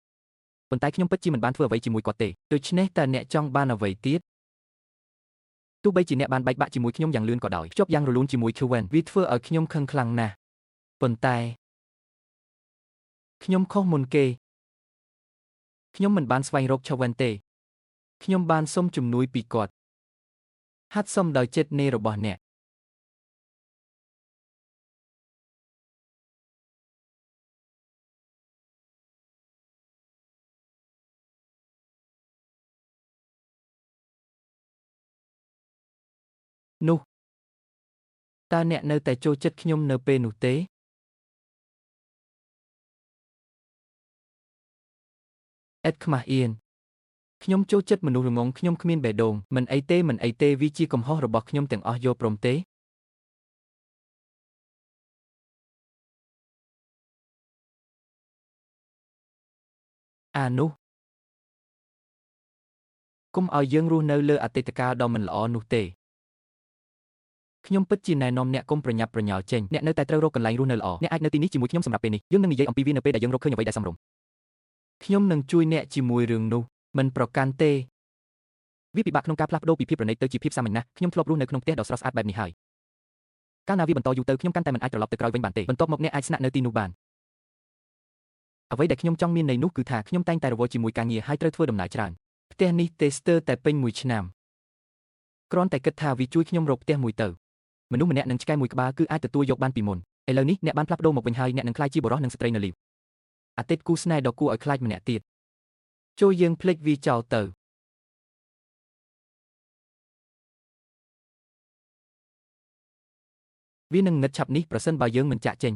ប៉ុន្តែខ្ញុំពិតជាមិនបានធ្វើអ្វីជាមួយគាត់ទេដូច្នេះតើអ្នកចង់បានអ្វីទៀតទោះបីជាអ្នកបានបែកបាក់ជាមួយខ្ញុំយ៉ាងលឿនក៏ដោយភ្ជាប់យ៉ាងរលូនជាមួយខឺវែនវាធ្វើឲ្យខ្ញុំខឹងខ្លាំងណាស់ប៉ុន្តែខ្ញុំខុសមុនគេខ្ញុំមិនបានស្វែងរកឆាវែនទេខ្ញុំបានសុំជំនួយពីគាត់ហាត់សុំដោយចិត្តនៃរបស់អ្នកនោះតើអ្នកនៅតែចូលចិត្តខ្ញុំនៅពេលនោះទេអេដខ្មាស់អៀនខ្ញុំចូលចិត្តមនុស្សល្ងងខ្ញុំគ្មានបេះដូងមិនអីទេមិនអីទេវាជាកំហុសរបស់ខ្ញុំទាំងអស់យល់ព្រមទេអានោះកុំឲ្យយើងរស់នៅលើអតីតកាលដ៏មិនល្អនោះទេខ្ញុំពិតជាណែនាំអ្នកកុំប្រញាប់ប្រញាល់ចេញអ្នកនៅតែត្រូវរកកន្លែងរស់នៅល្អអ្នកអាចនៅទីនេះជាមួយខ្ញុំសម្រាប់ពេលនេះយើងនឹងនិយាយអំពីវានៅពេលដែលយើងរកឃើញអ្វីដែលសមរម្យខ្ញុំនឹងជួយអ្នកជាមួយរឿងនោះមិនប្រកាន់ទេវាពិបាកក្នុងការផ្លាស់ប្ដូរពីភាពប្រណីតទៅជាភាពសាមញ្ញណាស់ខ្ញុំធ្លាប់រស់នៅក្នុងផ្ទះដ៏ស្រស់ស្អាតបែបនេះហើយកាលណាវាបន្តយូរទៅខ្ញុំកាន់តែមិនអាចត្រឡប់ទៅក្រោយវិញបានទេបន្ទាប់មកអ្នកអាចស្នាក់នៅទីនោះបានអ្វីដែលខ្ញុំចង់មានន័យនោះគឺថាខ្ញុំតែងតែរវល់ជាមួយការងារហើយត្រូវធ្វើដំណើរច្រើនផ្ទះនេះទេស្ទើរតែពេញមួយឆ្នាំគ្រាន់តែគិតថាវាជួយខ្ញុំរកផ្ទះមួយទៅមនុស្សម្នាក់នឹងឆ្កែមួយក្បាលគឺអាចទទួលយកបានពីមុនឥឡូវនេះអ្នកបានផ្លាស់ប្ដូរមកវិញហើយអ្នកនឹងក្លាយជាបុរសនិងស្ត្រីនៅលីវអាទិត្យគូស្នេហ៍ដ៏គួរឲ្យខ្លាចម្នាក់ទៀតចូលយើងភ្លេចវាចោលទៅវានឹងងឹតឆាប់នេះប្រសិនបើយើងមិនចាក់ចេញ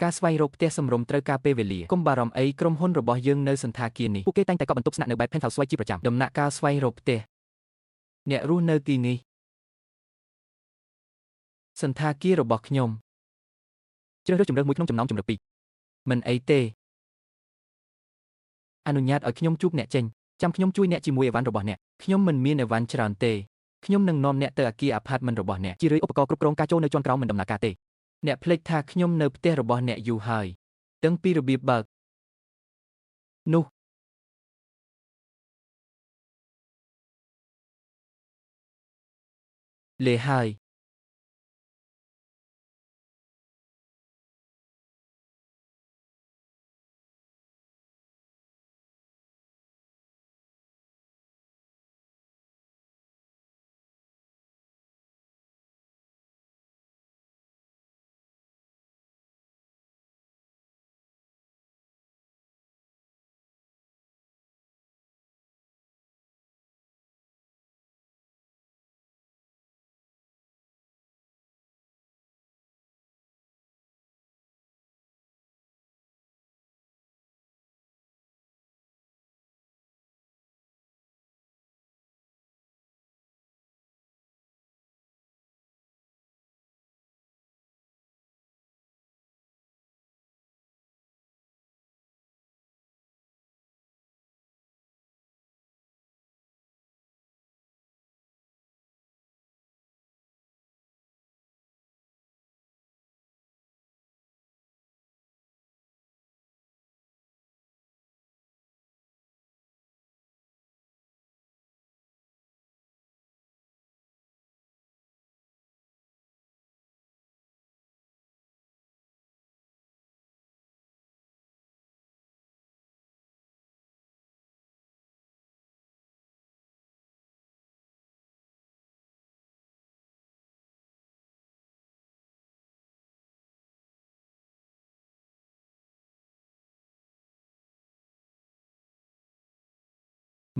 ការស្វែងរកផ្ទះសមរម្យត្រូវការពេលវេលាកុំបារម្ភអីក្រុមហ៊ុនរបស់យើងនៅសន្តាគារនេះពួកគេតែងតែកក់បន្ទប់ស្នាក់នៅបែប penthouse suite ជាប្រចាំដំណាក់កាលស្វែងរកផ្ទះអ្នករស់នៅទីនេះសន្តាគាររបស់ខ្ញុំជ្រើសរើសជម្រើសមួយក្នុងចំណោមជម្រើសពីរមិនអីទេអនុញ្ញាតឲ្យខ្ញុំជួបអ្នកចេញចាំខ្ញុំជួយអ្នកជាមួយអីវ៉ាន់របស់អ្នកខ្ញុំមិនមានអីវ៉ាន់ច្រើនទេខ្ញុំនឹងនាំអ្នកទៅអគារ apartment របស់អ្នកជារឿយឧបករណ៍គ្រប់គ្រងការចូលនៅជាន់ក្រោមមិនដំណើរការទេអ្នកភ្លេចថាខ្ញុំនៅផ្ទះរបស់អ្នកយូរហើយដឹងពីរបៀបបើកនោះលេហើយ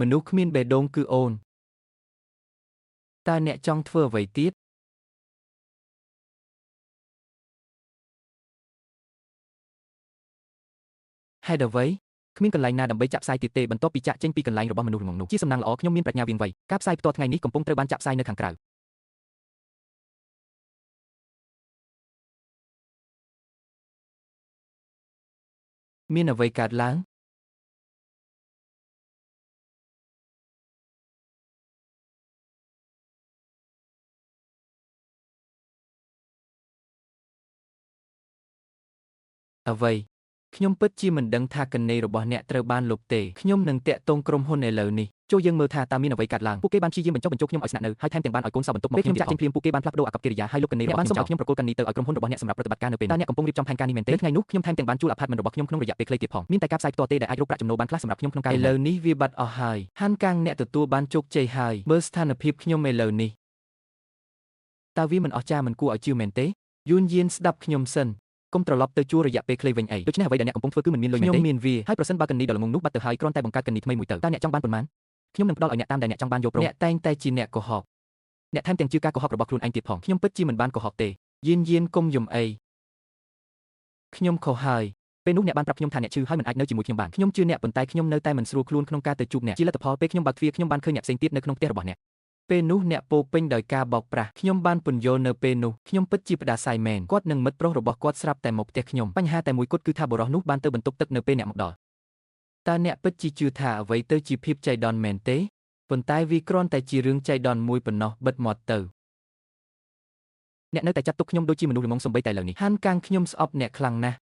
មនុស្សគ្មានបេះដូងគឺអូនតើអ្នកចង់ធ្វើអ្វីទៀតហេតុអ្វីគ្មានកន្លែងណាដើម្បីចាក់ផ្សាយទៀតទេបន្ទាប់ពីចាក់ចេញពីកន្លែងរបស់មនុស្សល្ងងនោះជាសំណាងល្អខ្ញុំមានប្រាជ្ញាវាងវៃការផ្សាយផ្ទាល់ថ្ងៃនេះកំពុងត្រូវបានចាក់ផ្សាយនៅខាងក្រៅមានអ្វីកើតឡើងអ្វីខ្ញុំពិតជាមិនដឹងថាកណេរបស់អ្នកត្រូវបានលុបទេខ្ញុំនឹងតាក់ទងក្រុមហ៊ុនឥឡូវនេះចូលយើងមើលថាតើមានអ្វីកើតឡើងពួកគេបានព្យាយាមបញ្ចុះបញ្ចូលខ្ញុំឲ្យស្នាក់នៅហើយថែមទាំងបានឲ្យកូនសោបន្ទប់មកខ្ញុំចាក់ចេញភ្លាមពួកគេបានផ្លាស់ប្ដូរអាកប្បកិរិយាហើយលុបកណេរបស់ខ្ញុំចោលខ្ញុំប្រកល់កណេទៅឲ្យក្រុមហ៊ុនរបស់អ្នកសម្រាប់ប្រតិបត្តិការនៅពេលនេះតើអ្នកកំពុងរៀបចំផែនការនេះមែនទេថ្ងៃនោះខ្ញុំថែមទាំងបានជួលអាផាតមិនរបស់ខ្ញុំក្នុងរយៈពេលខ្លីទៀតផងមានតែការផ្សាយផ្ទាល់ទេដែលអាចរកប្រាក់ចំណូលបានខ្លះសម្រាប់ខ្ញុំក្នុងការឥឡូវនេះវាបាត់អស់ហើយហានកាងអ្នកទទួលបានជោគជ័យហើយមើលស្ថានភាពខ្ញុំឥឡូវនេះតើវាមិនអស្ចារ្យមិនគួរឲ្យជឿមែនទេយួនយានស្ដាប់ខ្ញុំសិនកុំត្រឡប់ទៅជួររយៈពេលខ្លីវិញអីដូច្នេះអ្វីដែលអ្នកកំពុងធ្វើគឺមិនមានលុយមែនទេខ្ញុំមានវាហើយប្រសិនបើកណីដ៏ល្ងងនោះបាត់ទៅហើយគ្រាន់តែបង្កើតកណីថ្មីមួយទៅតើអ្នកចង់បានប៉ុន្មានខ្ញុំនឹងផ្ដល់ឲ្យអ្នកតាមដែលអ្នកចង់បានយកព្រមអ្នកតែងតែជាអ្នកកុហកអ្នកថែមទាំងជឿការកុហករបស់ខ្លួនឯងទៀតផងខ្ញុំពិតជាមិនបានកុហកទេយានកុំយំអីខ្ញុំខុសហើយពេលនោះអ្នកបានប្រាប់ខ្ញុំថាអ្នកឈឺហើយមិនអាចនៅជាមួយខ្ញុំបានខ្ញុំជឿអ្នកប៉ុន្តែខ្ញុំនៅតែមិនស្រួលខ្លួនក្នុងការទៅជួបអ្នកជាលទ្ធផលពេលខ្ញុំបើកទ្វារខ្ញុំបានឃើញអ្នកផ្សេងទៀតនៅក្នុងផ្ទះរបស់អ្នកពេលនោះអ្នកពោពេញដោយការបោកប្រាស់ខ្ញុំបានពន្យល់នៅពេលនោះខ្ញុំពិតជាផ្ដាសាយមែនគាត់និងមិត្តប្រុសរបស់គាត់ស្រាប់តែមកផ្ទះខ្ញុំបញ្ហាតែមួយគត់គឺថាបុរសនោះបានទៅបន្ទប់ទឹកនៅពេលអ្នកមកដល់តើអ្នកពិតជាជឿថាអ្វីទៅជាភាពចៃដន្យមែនទេប៉ុន្តែវាគ្រាន់តែជារឿងចៃដន្យមួយប៉ុណ្ណោះបិទមាត់ទៅអ្នកនៅតែចាត់ទុកខ្ញុំដូចជាមនុស្សល្ងងសំបីតែឥឡូវនេះហានកាងខ្ញុំស្អប់អ្នកខ្លាំងណាស់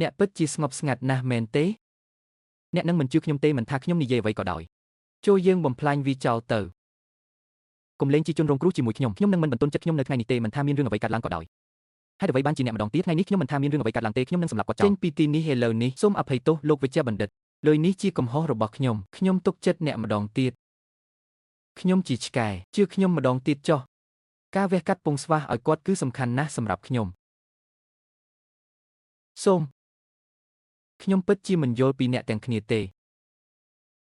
អ្នកពិតជាស្ងប់ស្ងាត់ណាស់មែនទេអ្នកនឹងមិនជឿខ្ញុំទេមិនថាខ្ញុំនិយាយអ្វីក៏ដោយចូលយើងបំផ្លាញវាចោលទៅកុំលេងជាជនរងគ្រោះជាមួយខ្ញុំនឹងមិនបន្ទន់ចិត្តខ្ញុំនៅថ្ងៃនេះទេមិនថាមានរឿងអ្វីកើតឡើងក៏ដោយហេតុអ្វីបានជាអ្នកម្ដងទៀតថ្ងៃនេះខ្ញុំមិនថាមានរឿងអ្វីកើតឡើងទេខ្ញុំនឹងសម្លាប់គាត់ចោលចេញពីទីនេះឥឡូវនេះសូមអភ័យទោសលោកវិជ្ជបណ្ឌិតលុយនេះជាកំហុសរបស់ខ្ញុំទុកចិត្តអ្នកម្ដងទៀតខ្ញុំជាឆ្កែជឿខ្ញុំម្ដងទៀតចុះការវះកាត់ពងស្វាសឲ្យគាត់គឺសំខាន់ណាស់សម្រាប់ខ្ញុំសូមខ្ញុំពិតជាមិនយល់ពីអ្នកទាំងគ្នាទេ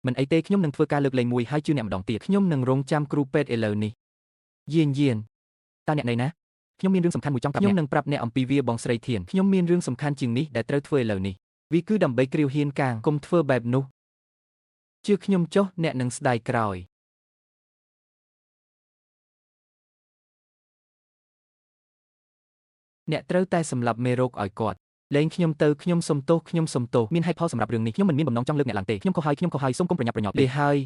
មិនអីទេខ្ញុំនឹងធ្វើការលើកលែងមួយហើយជឿអ្នកម្ដងទៀតខ្ញុំនឹងរងចាំគ្រូពេទ្យឥឡូវនេះយានតើអ្នកនៅណាខ្ញុំមានរឿងសំខាន់មួយចង់ប្រាប់អ្នកខ្ញុំនឹងប្រាប់អ្នកអំពីវាបងស្រីធានខ្ញុំមានរឿងសំខាន់ជាងនេះដែលត្រូវធ្វើឥឡូវនេះវាគឺដើម្បីគ្រាវហ៊ានកាងកុំធ្វើបែបនោះជឿខ្ញុំចុះអ្នកនឹងស្ដាយក្រោយអ្នកត្រូវតែសម្លាប់មេរោគឲ្យគាត់លែងខ្ញុំទៅខ្ញុំសុំទោសមានហេតុផលសម្រាប់រឿងនេះខ្ញុំមិនមានបំណងចង់លើកអ្នកឡើងទេខ្ញុំខុសហើយសូមកុំប្រញាប់ប្រញាល់លាហើយ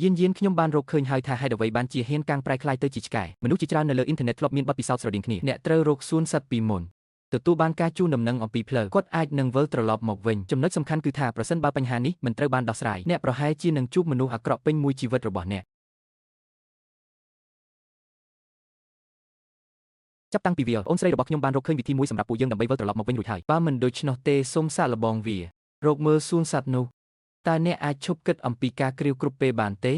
យានខ្ញុំបានរកឃើញហើយថាហេតុអ្វីបានជាហ៊ានកាងប្រែក្លាយទៅជាឆ្កែមនុស្សជាច្រើននៅលើអ៊ីនធឺណិតធ្លាប់មានបទពិសោធន៍ស្រដៀងគ្នាអ្នកត្រូវរកសួនសត្វពីមុនទទួលបានការជូនដំណឹងអំពីផ្លូវគាត់អាចនឹងវិលត្រឡប់មកវិញចំណុចសំខាន់គឺថាប្រសិនបើបញ្ហានេះមិនត្រូវបានដោះស្រាយអ្នកប្រហែលជានឹងជួបមនុស្សអាក្រក់ពេញមួយជីវិតរបស់អ្នកចាប់តាំងពីវាអូនស្រីរបស់ខ្ញុំបានរកឃើញវិធីមួយសម្រាប់ពួកយើងដើម្បីវិលត្រឡប់មកវិញរួចហើយបើមិនដូច្នោះទេសូមសាកល្បងវារកមើលសួនសត្វនោះតើអ្នកអាចឈប់គិតអំពីការគ្រាវគ្រប់ពេលបានទេ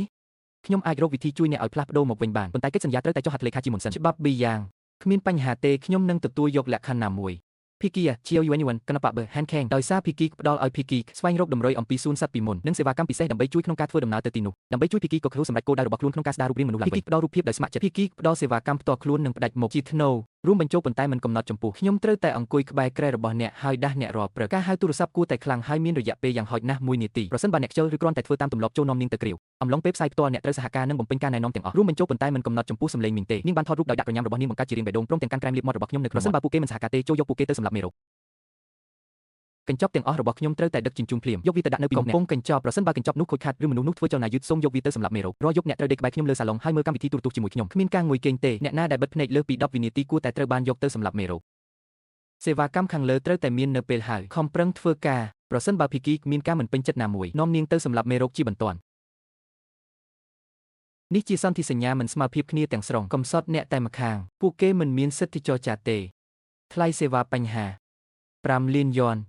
ខ្ញុំអាចរកវិធីជួយអ្នកឲ្យផ្លាស់ប្ដូរមកវិញបានប៉ុន្តែកិច្ចសន្យាត្រូវតែចុះហត្ថលេខាជាមុនសិនច្បាប់ពីរយ៉ាងគ្មានបញ្ហាទេខ្ញុំនឹងទទួលយកលក្ខខណ្ឌណាមួយPiki ជាយូនីវ៉ាន់កណបបើ Hand Kang ដោយសារ Piki ផ្ដល់ឲ្យ Piki ស្វែងរកតម្រុយអំពីសួនសត្វពីមុននិងសេវាកម្មពិសេសដើម្បីជួយក្នុងការធ្វើដំណើរទៅទីនោះដើម្បីជួយ Piki ក៏ធ្វើសម្រេចគោលដៅរបស់ខ្លួនក្នុងការស្ដាររូបរាងមនុស្សឡើងវិញ Piki ផ្ដល់រូបភាពដោយស្ម័គ្រចិត្ត Piki ផ្ដល់សេវាកម្មផ្ទាល់ខ្លួននិងផ្ដាច់មុខជាធ្នូ រួមបញ្ចូលប៉ុន្តែមិនកំណត់ចំពោះខ្ញុំត្រូវតែអង្គុយក្បែរក្រែរបស់អ្នកហើយដាស់អ្នករាល់ព្រឹកការហៅទូរស័ព្ទគួរតែខ្លាំងហើយមានរយៈពេលយ៉ាងហោចណាស់1នាទីប្រសិនបើអ្នកខ្ជិលឬគ្រាន់តែធ្វើតាមទម្លាប់ចូលនាំនាងទៅគ្រាវអំឡុងពេលផ្សាយផ្ទាល់អ្នកត្រូវសហការនិងបំពេញការណែនាំទាំងអស់រួមបញ្ចូលប៉ុន្តែមិនកំណត់ចំពោះសំឡេងនាងទេនាងបានថតរូបដោយដាក់ក្រញាំរបស់នាងបង្កើតជារាងបេះដូងព្រមទាំងកាន់ក្រែមលាបមាត់របស់ខ្ញុំនៅក្នុងប្រសិនបើពួកគេមិនសហការទេចូលយកពួកគេទៅសម្លាប់មេរោគកញ្ចប់ទាំងអស់របស់ខ្ញុំត្រូវតែដឹកជញ្ជូនភ្លាមយកវាទៅដាក់នៅពីមុខអ្នកកំពុងកញ្ចប់ប្រសិនបើកញ្ចប់នោះខូចខាតឬមនុស្សនោះធ្វើចលនាយឺតសូមយកវាទៅសម្លាប់មេរោគរាល់យប់អ្នកត្រូវដេកក្បែរខ្ញុំលើសាឡុងហើយមើលកម្មវិធីទូរទស្សន៍ជាមួយខ្ញុំគ្មានការងុយគេងទេអ្នកណាដែលបិទភ្នែកលើសពី10វិនាទីគួរតែត្រូវបានយកទៅសម្លាប់មេរោគសេវាកម្មខាងលើត្រូវតែមាននៅពេលហៅខំប្រឹងធ្វើការប្រសិនបើភីគីមានការមិនពេញចិត្តណាមួយនាំនាងទៅសម្លាប់មេរោគជាបន្ទាន់នេះជាសន្ធិសញ្ញាមិនស្មើភាពគ្នាទាំងស្រុងកំសត់អ្នកតែម្ខាងពួកគេមិនមានសិទ្ធិចរចាទេថ្លៃសេវាបញ្ហា5លានយ៉ន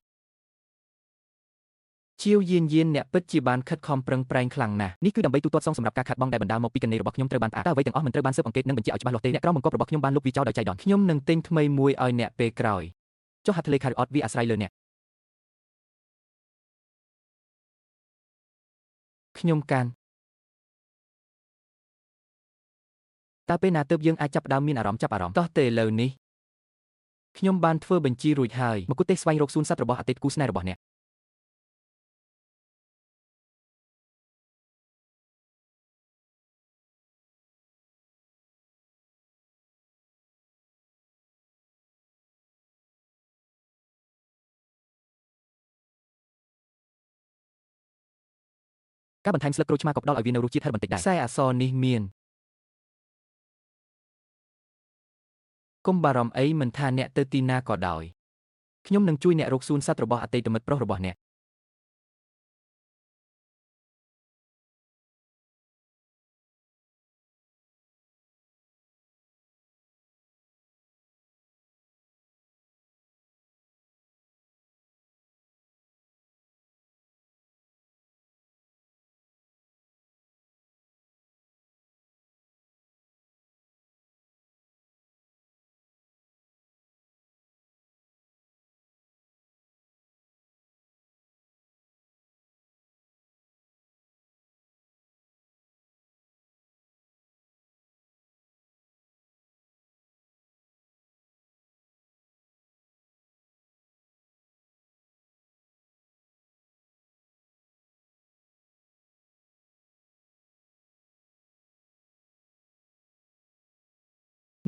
ជាវយានអ្នកពិតជាបានខិតខំប្រឹងប្រែងខ្លាំងណាស់នេះគឺដើម្បីទូទាត់សងសម្រាប់ការខាតបង់ដែលបណ្ដាលមកពីកណេរបស់ខ្ញុំត្រូវបានផ្អាកតើអ្វីទាំងអស់មិនត្រូវបានស៊ើបអង្កេតនិងបញ្ជាក់ឲ្យច្បាស់លាស់ទេអ្នកក្រមបង្គាប់របស់ខ្ញុំបានលុបវាចោលដោយចៃដន្យខ្ញុំនឹងទិញថ្មីមួយឲ្យអ្នកពេលក្រោយចុះហត្ថលេខាឬអត់វាអាស្រ័យលើអ្នកខ្ញុំកាន់តើពេលណាទើបយើងអាចចាប់ផ្ដើមមានអារម្មណ៍ចាប់អារម្មណ៍តោះទេឥឡូវនេះខ្ញុំបានធ្វើបញ្ជីរួចហើយមកគុតទេសស្វែងរកសួនសត្វរបស់អតីតគូស្នេហ៍របស់អ្នកការបន្ថែមស្លឹកក្រូចឆ្មាក៏ផ្ដល់ឲ្យវានូវរសជាតិហឹរបន្តិចដែរខ្សែអក្សរនេះមានកុំបារម្ភអីមិនថាអ្នកទៅទីណាក៏ដោយខ្ញុំនឹងជួយអ្នករកសួនសត្វរបស់អតីតមិត្តប្រុសរបស់អ្នក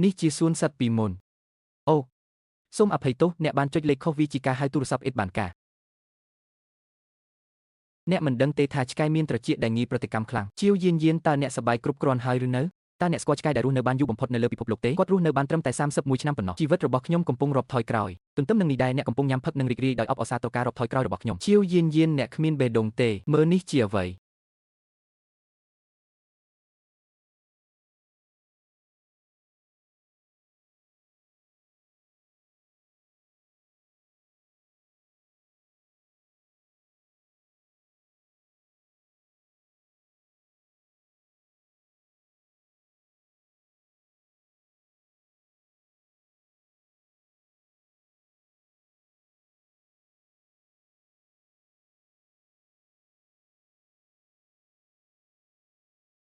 នេះជាសួនសត្វពីមុនអូសូមអភ័យទោសអ្នកបានចុចលេខខុសវាជាការហៅទូរស័ព្ទឥតបានការអ្នកមិនដឹងទេថាឆ្កែមានត្រចៀកដែលងាយប្រតិកម្មខ្លាំងជាវយានតើអ្នកសប្បាយគ្រប់គ្រាន់ហើយឬនៅតើអ្នកស្គាល់ឆ្កែដែលរស់នៅបានយូរបំផុតនៅលើពិភពលោកទេគាត់រស់នៅបានត្រឹមតែ31ឆ្នាំប៉ុណ្ណោះជីវិតរបស់ខ្ញុំកំពុងរាប់ថយក្រោយទន្ទឹមនឹងនេះដែរអ្នកកំពុងញ៉ាំផឹកនិងរីករាយដោយអបអរសាទរការរាប់ថយក្រោយរបស់ខ្ញុំជាវយានអ្នកគ្មានបេះដូងទេមើលនេះជាអ្វី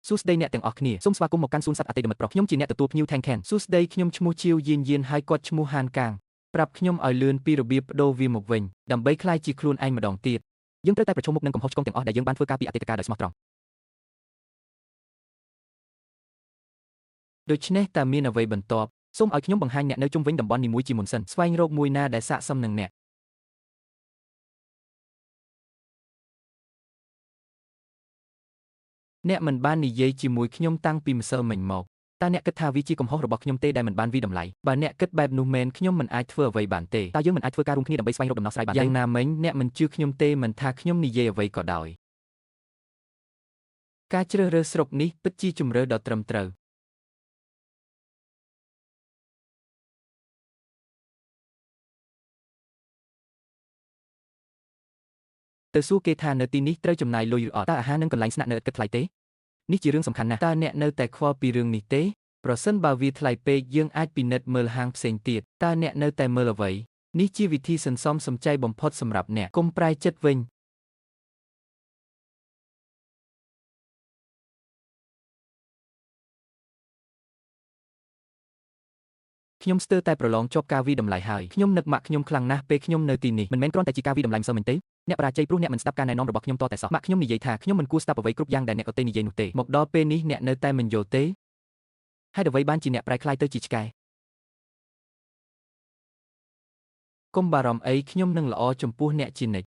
សួស្តីអ្នកទាំងអស់គ្នាសូមស្វាគមន៍មកកាន់សួនសត្វអតីតមិត្តប្រុសខ្ញុំជាអ្នកទទួលភ្ញៀវ Tankan សួស្តីខ្ញុំឈ្មោះជាវយានហើយគាត់ឈ្មោះហានកាងប្រាប់ខ្ញុំឲ្យលឿនពីរបៀបបដូរវាមកវិញដើម្បីក្លាយជាខ្លួនឯងម្ដងទៀតយើងត្រូវតែប្រឈមមុខនឹងកំហុសឆ្គងទាំងអស់ដែលយើងបានធ្វើការពីអតីតកាលដោយស្មោះត្រង់ដូច្នេះតើមានអ្វីបន្ទាប់សូមឲ្យខ្ញុំបង្ហាញអ្នកនៅជុំវិញតំបន់នីមួយជាមុនសិនស្វែងរកមួយណាដែលស័ក្តិសមនឹងអ្នកអ្នកមិនបាននិយាយជាមួយខ្ញុំតាំងពីម្សិលមិញមកតើអ្នកគិតថាវាជាកំហុសរបស់ខ្ញុំទេដែលមិនបានវិតម្លៃបើអ្នកគិតបែបនោះមែនខ្ញុំមិនអាចធ្វើអ្វីបានទេតើយើងមិនអាចធ្វើការរួមគ្នាដើម្បីស្វែងរកដំណោះស្រាយបានទេយ៉ាងណាមិញអ្នកមិនជឿខ្ញុំទេមិនថាខ្ញុំនិយាយអ្វីក៏ដោយការជ្រើសរើសស្រុកនេះពិតជាជម្រើសដ៏ត្រឹមត្រូវទៅសួរគេថានៅទីនេះត្រូវចំណាយលុយឬអត់តើអាហារនិងកន្លែងស្នាក់នៅឥតគិតថ្លៃទេនេះជារឿងសំខាន់ណាស់តើអ្នកនៅតែខ្វល់ពីរឿងនេះទេប្រសិនបើវាថ្លៃពេកយើងអាចពិនិត្យមើលហាងផ្សេងទៀតតើអ្នកនៅតែមើលអ្វីនេះជាវិធីសន្សំសំចៃបំផុតសម្រាប់អ្នកកុំប្រែចិត្តវិញ ខ្ញុំស្ទើរតែប្រឡងជាប់ការវិតម្លៃហើយខ្ញុំនឹកម៉ាក់ខ្ញុំខ្លាំងណាស់ពេលខ្ញុំនៅទីនេះមិនមែនគ្រាន់តែជាការវិតម្លៃម្សិលមិញទេអ្នកបរាជ័យព្រោះអ្នកមិនស្ដាប់ការណែនាំរបស់ខ្ញុំតតែសោះម៉ាក់ខ្ញុំនិយាយថាខ្ញុំមិនគួរស្ដាប់អ្វីគ្រប់យ៉ាងដែលអ្នកដទៃនិយាយនោះទេមកដល់ពេលនេះអ្នកនៅតែមិនយល់ទេហេតុអ្វីបានជាអ្នកប្រែក្លាយទៅជាឆ្កែកុំបារម្ភអីខ្ញុំនឹងល្អចំពោះអ្នកជានិច្ច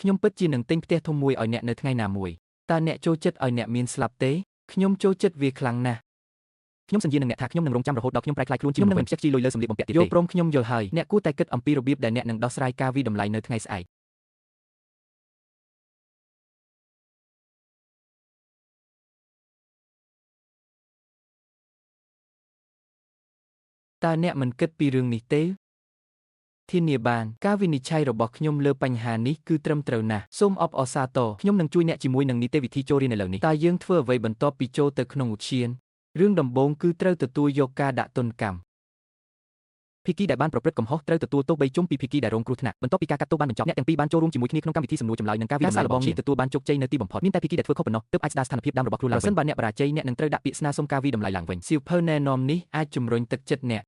ខ្ញុំពិតជានឹងទិញផ្ទះធំមួយឲ្យអ្នកនៅថ្ងៃណាមួយតើអ្នកចូលចិត្តឲ្យអ្នកមានស្លាប់ទេខ្ញុំចូលចិត្តវាខ្លាំងណាស់ខ្ញុំសន្យានឹងអ្នកថាខ្ញុំនឹងរងចាំរហូតដល់ខ្ញុំប្រែក្លាយខ្លួនជាមនុស្សមិនខ្ជិះខ្ជីលុយលើសម្លៀកបំពាក់ទៀតទេយល់ព្រមខ្ញុំយល់ហើយអ្នកគួរតែគិតអំពីរបៀបដែលអ្នកនឹងដោះស្រាយការវិតម្លៃនៅថ្ងៃស្អែកតើអ្នកមិនគិតពីរឿងនេះទេធានាបានការវិនិច្ឆ័យរបស់ខ្ញុំលើបញ្ហានេះគឺត្រឹមត្រូវណាស់សូមអបអរសាទរខ្ញុំនឹងជួយអ្នកជាមួយនឹងនីតិវិធីចូលរៀនឥឡូវនេះតើយើងធ្វើអ្វីបន្ទាប់ពីចូលទៅក្នុងឧទ្យានរឿងដំបូងគឺត្រូវទទួលយកការដាក់ទណ្ឌកម្មភាគីដែលបានប្រព្រឹត្តកំហុសត្រូវទទួលទោស3ជុំពីភាគីដែលរងគ្រោះថ្នាក់បន្ទាប់ពីការកាត់ទោសបានបញ្ចប់អ្នកទាំងពីរបានចូលរួមជាមួយគ្នាក្នុងកម្មវិធីសំណួរចម្លើយនិងការវិតម្លៃរបស់នេះទទួលបានជោគជ័យនៅទីបំផុតមានតែភាគីដែលធ្វើខុសប៉ុណ្ណោះទើបអាចស្ដារស្ថានភាពដើមរបស់ខ្លួនឡើងវិញប្រសិនបើអ្នកបរាជ័យអ្នកនឹងត្រូវដាក់ពាក្យស្នើសុំការវិតម្លៃឡើងវិញសៀវភៅណែនាំនេះអាចជំរុញទឹកចិត្តអ្នក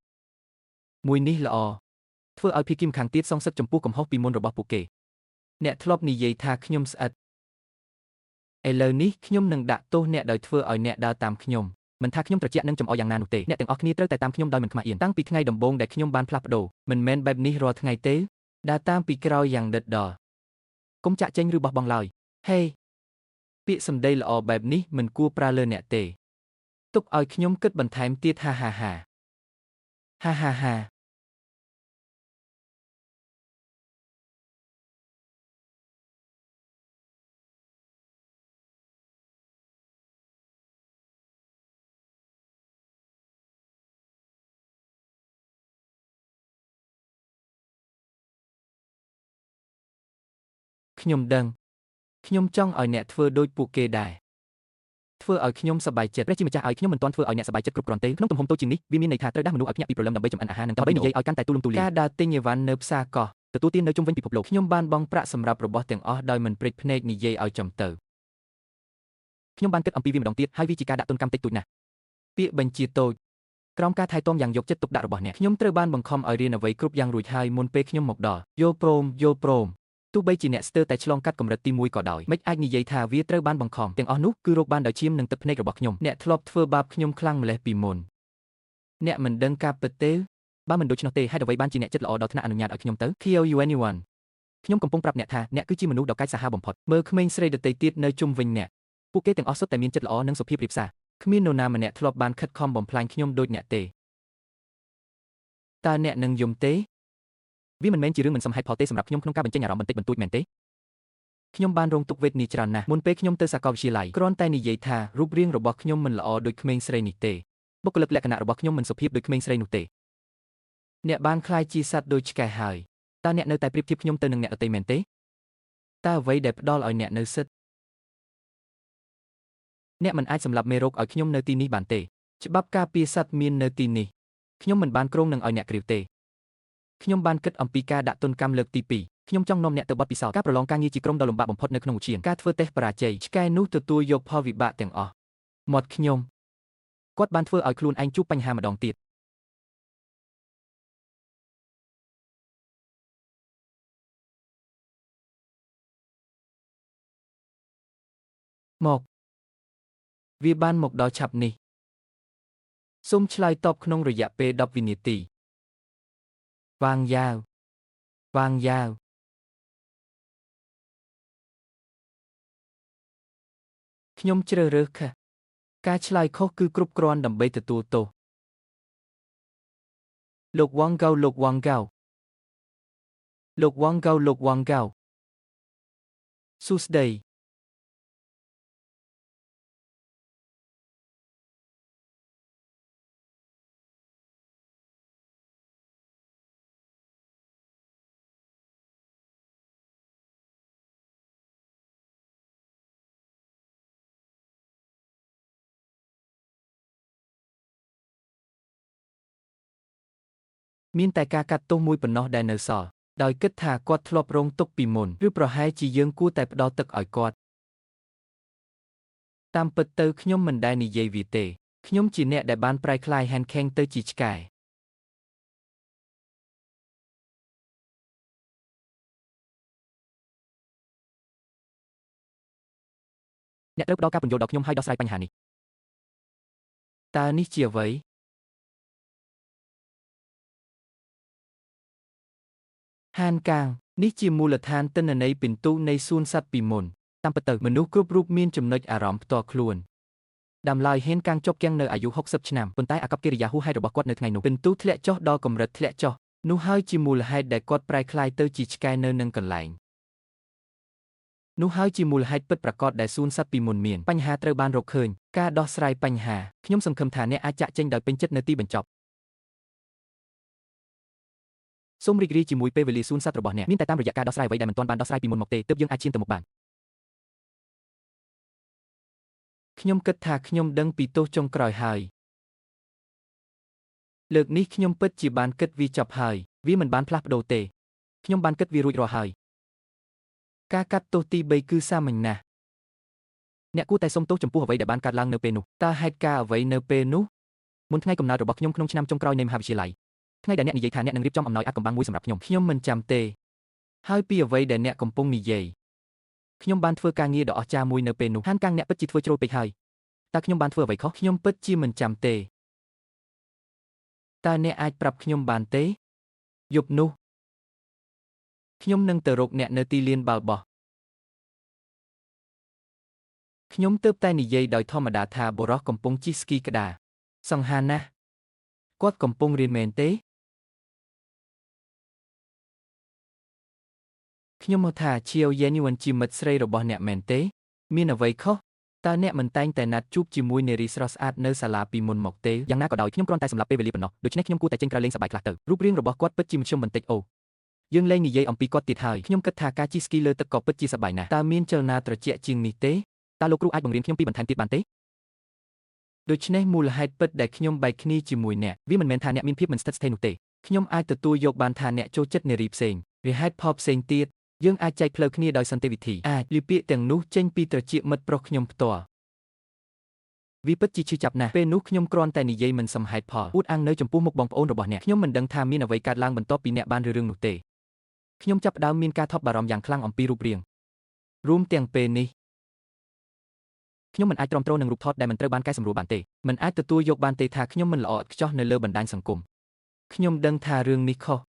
មួយនេះល្អធ្វើឲ្យភាគីម្ខាងទៀតសងសឹកចំពោះកំហុសពីមុនរបស់ពួកគេអ្នកធ្លាប់និយាយថាខ្ញុំស្អិតឥឡូវនេះខ្ញុំនឹងដាក់ទោសអ្នកដោយធ្វើឲ្យអ្នកដើរតាមខ្ញុំមិនថាខ្ញុំត្រជាក់នឹងចំអកយ៉ាងណានោះទេអ្នកទាំងអស់គ្នាត្រូវតែតាមខ្ញុំដោយមិនខ្មាស់អៀនតាំងពីថ្ងៃដំបូងដែលខ្ញុំបានផ្លាស់ប្ដូរមិនមែនបែបនេះរាល់ថ្ងៃទេដើរតាមពីក្រោយយ៉ាងដិតដល់កុំចាក់ចេញឬបោះបង់ឡើយហេពាក្យសម្ដីល្អបែបនេះមិនគួរប្រើលើអ្នកទេទុកឲ្យខ្ញុំគិតបន្ថែមទៀតហាហាហាហាហាហាខ្ញុំដឹងខ្ញុំចង់ឲ្យអ្នកធ្វើដូចពួកគេដែរធ្វើឲ្យខ្ញុំសប្បាយចិត្តព្រះជាម្ចាស់ឲ្យខ្ញុំមិនទាន់ធ្វើឲ្យអ្នកសប្បាយចិត្តគ្រប់គ្រាន់ទេក្នុងទំហំតូចជាងនេះវាមានន័យថាត្រូវដាស់មនុស្សឲ្យភ្ញាក់ពីព្រលឹមដើម្បីចម្អិនអាហារនិងដើម្បីនិយាយឲ្យកាន់តែទូលំទូលាយការដើរទិញអីវ៉ាន់នៅផ្សារកោះទទួលទាននៅជុំវិញពិភពលោកខ្ញុំបានបង់ប្រាក់សម្រាប់របស់ទាំងអស់ដោយមិនព្រិចភ្នែកនិយាយឲ្យចំទៅខ្ញុំបានគិតអំពីវាម្ដងទៀតហើយវាជាការដាក់ទណ្ឌកម្មតិចតួចណាស់ពាក្យបញ្ជាតូចក្រោមការថែទាំយ៉ាងយកចិត្តទុកដាក់របស់អ្នកខ្ញុំត្រូវបានបង្ខំឲ្យរៀនអ្វីគ្រប់យ៉ាងរួចហើយមុនពេលខ្ញុំមកដល់យល់ព្រមទោះបីជាអ្នកស្ទើរតែឆ្លងកាត់កម្រិតទី1ក៏ដោយមិនអាចនិយាយថាវាត្រូវបានបង្ខំទាំងអស់នោះគឺរកបានដោយឈាមនិងទឹកភ្នែករបស់ខ្ញុំអ្នកធ្លាប់ធ្វើបាបខ្ញុំខ្លាំងម្ល៉េះពីមុនអ្នកមិនដឹងការពិតទេបើមិនដូច្នោះទេហេតុអ្វីបានជាអ្នកចិត្តល្អដល់ថ្នាក់អនុញ្ញាតឲ្យខ្ញុំទៅ Kill you anyone ខ្ញុំកំពុងប្រាប់អ្នកថាអ្នកគឺជាមនុស្សដ៏កាចសាហាវបំផុតមើលក្មេងស្រីដទៃទៀតនៅជុំវិញអ្នកពួកគេទាំងអស់សុទ្ធតែមានចិត្តល្អនិងសុភាពរាបសារគ្មាននរណាម្នាក់ធ្លាប់បានខិតខំបំផ្លាញខ្ញុំដូចអ្នកទេតើអ្នកនឹងយំទេវាមិនមែនជារឿងមិនសមហេតុផលទេសម្រាប់ខ្ញុំក្នុងការបញ្ចេញអារម្មណ៍បន្តិចបន្តួចមែនទេខ្ញុំបានរងទុក្ខវេទនាច្រើនណាស់មុនពេលខ្ញុំទៅសាកលវិទ្យាល័យគ្រាន់តែនិយាយថារូបរាងរបស់ខ្ញុំមិនល្អដូចក្មេងស្រីនេះទេបុគ្គលិកលក្ខណៈរបស់ខ្ញុំមិនសុភាពដូចក្មេងស្រីនោះទេអ្នកបានក្លាយជាសត្វដូចឆ្កែហើយតើអ្នកនៅតែប្រៀបធៀបខ្ញុំទៅនឹងអ្នកដទៃមែនទេតើអ្វីដែលផ្ដល់ឲ្យអ្នកនៅសិទ្ធអ្នកមិនអាចសម្លាប់មេរោគឲ្យខ្ញុំនៅទីនេះបានទេច្បាប់ការពារសត្វមាននៅទីនេះខ្ញុំមិនបានគ្រោងនឹងឲ្យអ្នកគ្រាវទេខ្ញុំបានគិតអំពីការដាក់ទណ្ឌកម្មលើកទី2ខ្ញុំចង់នាំអ្នកទៅបទពិសោធន៍ការប្រឡងការងារជាក្រុមដ៏លំបាកបំផុតនៅក្នុងឧទ្យានការធ្វើតេស្តបរាជ័យឆ្កែនោះទទួលយកផលវិបាកទាំងអស់មាត់ខ្ញុំគាត់បានធ្វើឲ្យខ្លួនឯងជួបបញ្ហាម្ដងទៀតមកវាបានមកដល់ឆាប់នេះសូមឆ្លើយតបក្នុងរយៈពេល10វិនាទីវ៉ាងយ៉ាវខ្ញុំជ្រើសរើសខការឆ្លើយខុសគឺគ្រប់គ្រាន់ដើម្បីទទួលទោសលោកវ៉ាងហ្គាវសួស្ដីមានតែការកាត់ទោសមួយប៉ុណ្ណោះដែលនៅសល់ដោយគិតថាគាត់ធ្លាប់រងទុក្ខពីមុនឬប្រហែលជាយើងគួរតែផ្ដល់ទឹកឲ្យគាត់តាមពិតទៅខ្ញុំមិនដែលនិយាយវាទេខ្ញុំជាអ្នកដែលបានប្រែក្លាយ Hank Kheng ទៅជាឆ្កែ អ្នកត្រូវផ្ដល់ការពន្យល់ដល់ខ្ញុំហើយដោះស្រាយបញ្ហានេះតើនេះជាអ្វីហានកាងនេះជាមូលដ្ឋានទិន្នន័យពិន្ទុនៃសួនសត្វពីមុនតាមពិតទៅមនុស្សគ្រប់រូបមានចំណុចអារម្មណ៍ផ្ទាល់ខ្លួនដើមឡើយហេនកាងជាប់គាំងនៅអាយុ60ឆ្នាំប៉ុន្តែអាកប្បកិរិយាហួសហេតុរបស់គាត់នៅថ្ងៃនោះពិន្ទុធ្លាក់ចុះដល់កម្រិតធ្លាក់ចុះនោះហើយជាមូលហេតុដែលគាត់ប្រែក្លាយទៅជាឆ្កែនៅនឹងកន្លែងនោះហើយជាមូលហេតុពិតប្រាកដដែលសួនសត្វពីមុនមានបញ្ហាត្រូវបានរកឃើញការដោះស្រាយបញ្ហាខ្ញុំសង្ឃឹមថាអ្នកអាចចាក់ចេញដោយពេញចិត្តនៅទីបញ្ចប់សូមរីករាយជាមួយពេលវេលាសួនសត្វរបស់អ្នកមានតែតាមរយៈការដោះស្រាយអ្វីដែលមិនទាន់បានដោះស្រាយពីមុនមកទេទើបយើងអាចឈានទៅមុខបានខ្ញុំគិតថាខ្ញុំដឹងពីទោសចុងក្រោយហើយលើកនេះខ្ញុំពិតជាបានគិតវាចប់ហើយវាមិនបានផ្លាស់ប្ដូរទេខ្ញុំបានគិតវារួចរាល់ហើយការកាត់ទោសទី3គឺសាមញ្ញណាស់អ្នកគួរតែសុំទោសចំពោះអ្វីដែលបានកើតឡើងនៅពេលនោះតើហេតុការណ៍អ្វីនៅពេលនោះមុនថ្ងៃកំណើតរបស់ខ្ញុំក្នុងឆ្នាំចុងក្រោយនៃមហាវិទ្យាល័យថ្ងៃដែលអ្នកនិយាយថាអ្នកនឹងរៀបចំអំណោយអាថ៌កំបាំងមួយសម្រាប់ខ្ញុំមិនចាំទេហើយពីអ្វីដែលអ្នកកំពុងនិយាយខ្ញុំបានធ្វើការងារដ៏អស្ចារ្យមួយនៅពេលនោះហានកាំងអ្នកពិតជាធ្វើជ្រុលពេកហើយតើខ្ញុំបានធ្វើអ្វីខុសខ្ញុំពិតជាមិនចាំទេតើអ្នកអាចប្រាប់ខ្ញុំបានទេយប់នោះខ្ញុំនឹងទៅរកអ្នកនៅទីលានបាល់បោះខ្ញុំទើបតែនិយាយដោយធម្មតាថាបុរសកំពុងជិះស្គីក្ដារសង្ហាណាស់គាត់កំពុងរៀនមែនទេខ្ញុំមកថាឈៀវយេនីវ៉ាន់ជាមិត្តស្រីរបស់អ្នកមែនទេមានអ្វីខុសតើអ្នកមិនតែងតែណាត់ជួបជាមួយនារីស្រស់ស្អាតនៅសាលាពីមុនមកទេយ៉ាងណាក៏ដោយខ្ញុំគ្រាន់តែសម្រាប់ពេលវេលាប៉ុណ្ណោះដូច្នេះខ្ញុំគួរតែចេញក្រៅលេងសប្បាយខ្លះទៅរូបរាងរបស់គាត់ពិតជាមធ្យមបន្តិចអូយើងលែងនិយាយអំពីគាត់ទៀតហើយខ្ញុំគិតថាការជិះស្គីលើទឹកក៏ពិតជាសប្បាយណាស់តើមានចលនាត្រជាក់ជាងនេះទេតើលោកគ្រូអាចបង្រៀនខ្ញុំពីបន្ថែមទៀតបានទេដូច្នេះមូលហេតុពិតដែលខ្ញុំបែកគ្នាជាមួយអ្នកវាមិនមែនថាអ្នកមានភាពមិនស្ថិតស្ថេរនោះទេខ្ញុំអាចទទួលយកបានថាអ្នកចូលចិត្តនារីផ្សេងវាហេតុផលផ្សេងទៀតយើងអាចចែកផ្លូវគ្នាដោយសន្តិវិធីអាចលីពាក្យទាំងនោះចេញពីត្រចៀកមិត្តប្រុសខ្ញុំផ្ទាល់វាពិតជាឈឺចាប់ណាស់ពេលនោះខ្ញុំគ្រាន់តែនិយាយមិនសមហេតុផលអួតអាងនៅចំពោះមុខបងប្អូនរបស់អ្នកខ្ញុំមិនដឹងថាមានអ្វីកើតឡើងបន្ទាប់ពីអ្នកបានរឿងនោះទេខ្ញុំចាប់ផ្ដើមមានការថប់បារម្ភយ៉ាងខ្លាំងអំពីរូបរាងរួមទាំងពេលនេះខ្ញុំមិនអាចទ្រាំទ្រនឹងរូបថតដែលមិនត្រូវបានកែសម្រួលបានទេមិនអាចទទួលយកបានទេថាខ្ញុំមិនល្អឥតខ្ចោះនៅលើបណ្ដាញសង្គមខ្ញុំដឹងថារឿងនេះខុស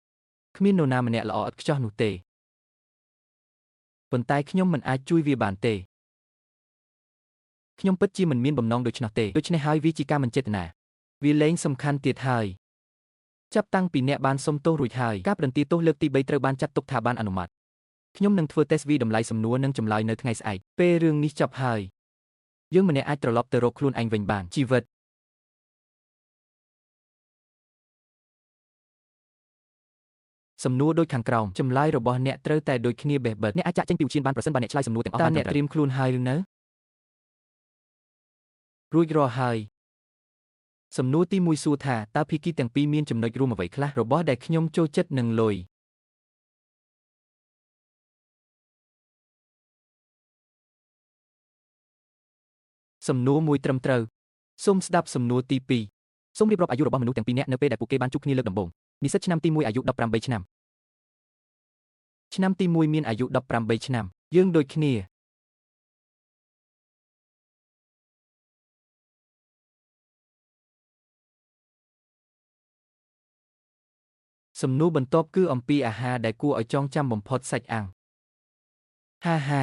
គ្មាននរណាម្នាក់ល្អឥតខ្ចោះនោះទេប៉ុន្តែខ្ញុំមិនអាចជួយវាបានទេខ្ញុំពិតជាមិនមានបំណងដូច្នោះទេដូច្នេះហើយវាជាការមិនចេតនាវាលែងសំខាន់ទៀតហើយចាប់តាំងពីអ្នកបានសុំទោសរួចហើយការប្រន្ទាទោសលើកទី3ត្រូវបានចាត់ទុកថាបានអនុម័តខ្ញុំនឹងធ្វើតេស្តវិតម្លៃសំណួរនិងចម្លើយនៅថ្ងៃស្អែកពេលរឿងនេះចប់ហើយយើងម្នាក់អាចត្រឡប់ទៅរកខ្លួនឯងវិញបានជីវិតសំណួរដូចខាងក្រោមចម្លើយរបស់អ្នកត្រូវតែដូចគ្នាបេះបិទអ្នកអាចចាក់ចេញពីឧទ្យានបានប្រសិនបើអ្នកឆ្លើយសំណួរទាំងអស់បានត្រឹមត្រូវតើអ្នកត្រៀមខ្លួនហើយឬនៅរួចរាល់ហើយសំណួរទី1សួរថាតើភាគីទាំងពីរមានចំណុចរួមអ្វីខ្លះរបស់ដែលខ្ញុំចូលចិត្តនឹងលុយសំណួរមួយត្រឹមត្រូវសូមស្ដាប់សំណួរទី2សូមរៀបរាប់អាយុរបស់មនុស្សទាំងពីរនាក់នៅពេលដែលពួកគេបានជួបគ្នាលើកដំបូងនិស្សិតឆ្នាំទី1អាយុ18ឆ្នាំឆ្នាំទី1មានអាយុ18ឆ្នាំយើងដូចគ្នាសំណួរបន្ទាប់គឺអំពីអាហារដែលគួរឲ្យចងចាំបំផុតសាច់អាំងហាហា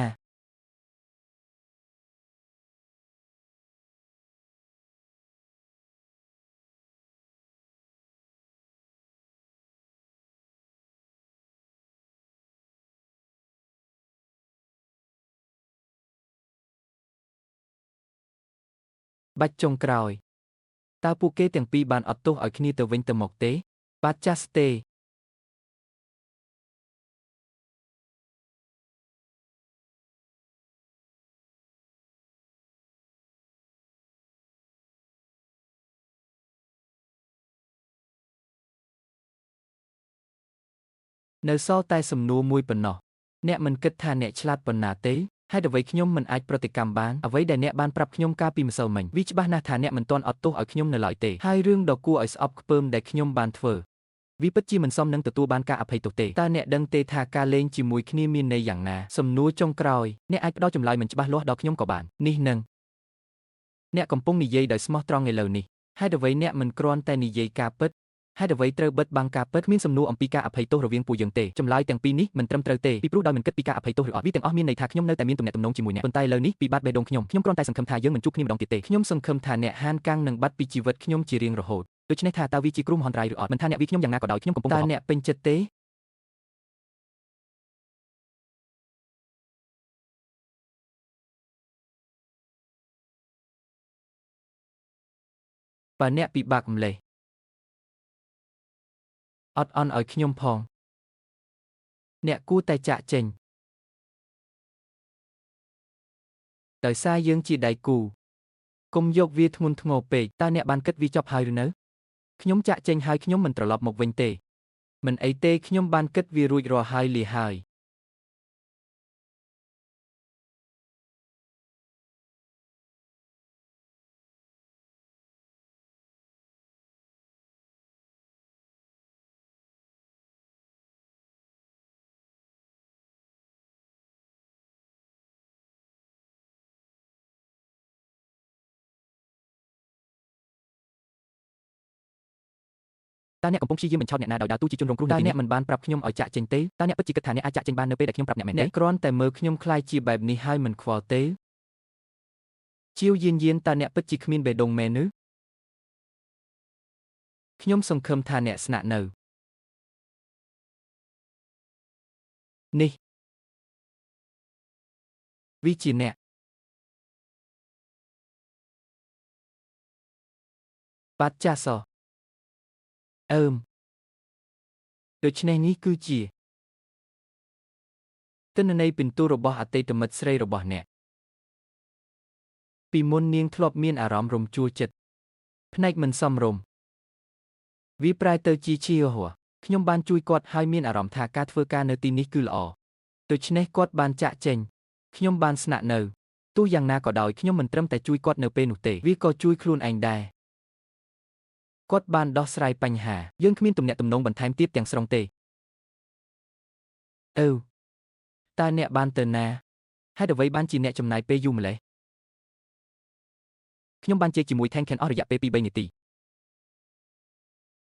បាច់ចុងក្រោយតើពួកគេទាំងពីរបានអត់ទោសឲ្យគ្នាទៅវិញទៅមកទេបាទចាស់ទេនៅសល់តែសំណួរមួយប៉ុណ្ណោះអ្នកមិនគិតថាអ្នកឆ្លាតប៉ុណ្ណាទេហេតុអ្វីខ្ញុំមិនអាចប្រតិកម្មបានអ្វីដែលអ្នកបានប្រាប់ខ្ញុំកាលពីម្សិលមិញវាច្បាស់ណាស់ថាអ្នកមិនទាន់អត់ទោសឲ្យខ្ញុំនៅឡើយទេហើយរឿងដ៏គួរឲ្យស្អប់ខ្ពើមដែលខ្ញុំបានធ្វើ វាពិតជាមិនសមនឹងទទួលបានការអភ័យទោសទេតើអ្នកដឹងទេថាការលេងជាមួយគ្នាមានន័យយ៉ាងណាសំណួរចុងក្រោយអ្នកអាចផ្ដល់ចម្លើយមិនច្បាស់លាស់ដល់ខ្ញុំក៏បាននេះនឹងអ្នកកំពុងនិយាយដោយស្មោះត្រង់ឥឡូវនេះហេតុអ្វីអ្នកមិនគ្រាន់តែនិយាយការពិតហេតុអ្វីត្រូវបិទបាំងការពិតគ្មានសំណួរអំពីការអភ័យទោសរវាងពួកយើងទេចម្លើយទាំងពីរនេះមិនត្រឹមត្រូវទេពីព្រោះដោយមិនគិតពីការអភ័យទោសឬអត់វាទាំងអស់មានន័យថាខ្ញុំនៅតែមានទំនាក់ទំនងជាមួយអ្នកប៉ុន្តែឥឡូវនេះពីបាត់បេះដូងខ្ញុំគ្រាន់តែសង្ឃឹមថាយើងមិនជួបគ្នាម្ដងទៀតទេខ្ញុំសង្ឃឹមថាអ្នកហានកាំងនឹងបាត់ពីជីវិតខ្ញុំជារៀងរហូតដូច្នេះថាតើវាជាគ្រោះមហន្តរាយឬអត់មិនថាអ្នកវាខ្ញុំយ៉ាងណាក៏ដោយខ្ញុំកំពុងតើអ្នកពេញចិត្តទេបើអ្នកពិបាកម្លេះអត់អន់ឲ្យខ្ញុំផងអ្នកគួរតែចាកចេញដោយសារយើងជាដៃគូកុំយកវាធ្ងន់ធ្ងរពេកតើអ្នកបានគិតវាចប់ហើយឬនៅខ្ញុំចាកចេញហើយខ្ញុំមិនត្រឡប់មកវិញទេមិនអីទេខ្ញុំបានគិតវារួចរាល់ហើយលាហើយតើអ្នកកំពុងព្យាយាមបញ្ឆោតអ្នកណាដោយដើរតួជាជនរងគ្រោះនៅទីនេះតើអ្នកមិនបានប្រាប់ខ្ញុំឲ្យចាកចេញទេតើអ្នកពិតជាគិតថាអ្នកអាចចាកចេញបាននៅពេលដែលខ្ញុំប្រាប់អ្នកមែនទេអ្នកគ្រាន់តែមើលខ្ញុំខ្លាចជាបែបនេះហើយមិនខ្វល់ទេជាវយានតើអ្នកពិតជាគ្មានបេះដូងមែនឬខ្ញុំសង្ឃឹមថាអ្នកស្នាក់នៅនេះវាជាអ្នកបាត់ចាស់សដូច្នេះនេះគឺជាទិន្នន័យពិន្ទុរបស់អតីតមិត្តស្រីរបស់អ្នកពីមុននាងធ្លាប់មានអារម្មណ៍រំជួលចិត្តភ្នែកមិនសមរម្យវាប្រែទៅជាឈីហួរខ្ញុំបានជួយគាត់ហើយមានអារម្មណ៍ថាការធ្វើការនៅទីនេះគឺល្អដូច្នេះគាត់បានចាកចេញខ្ញុំបានស្នាក់នៅទោះយ៉ាងណាក៏ដោយខ្ញុំមិនត្រឹមតែជួយគាត់នៅពេលនោះទេវាក៏ជួយខ្លួនឯងដែរគាត់បានដោះស្រាយបញ្ហាយើងគ្មានទំនាក់ទំនងបន្ថែមទៀតទាំងស្រុងទេតើអ្នកបានទៅណាហេតុអ្វីបានជាអ្នកចំណាយពេលយូរម្ល៉េះខ្ញុំបានជែកជាមួយ Tenken អស់រយៈពេល 2-3 នាទី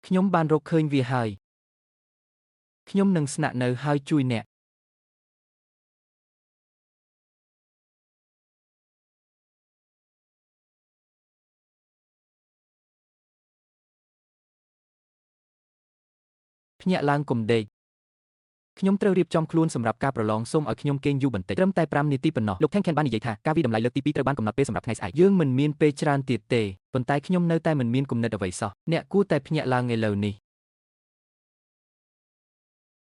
ខ្ញុំបានរកឃើញវាហើយខ្ញុំនឹងស្នាក់នៅហើយជួយអ្នកភ្ញាក់ឡើងកុំដេកខ្ញុំត្រូវរៀបចំខ្លួនសម្រាប់ការប្រឡងសូមឲ្យខ្ញុំគេងយូរបន្តិចត្រឹមតែ5នាទីប៉ុណ្ណោះលោក Tenken បាននិយាយថាការវិតម្លៃលើកទី2ត្រូវបានកំណត់ពេលសម្រាប់ថ្ងៃស្អែកយើងមិនមានពេលច្រើនទៀតទេប៉ុន្តែខ្ញុំនៅតែមិនមានគំនិតអ្វីសោះអ្នកគួរតែភ្ញាក់ឡើងឥឡូវនេះ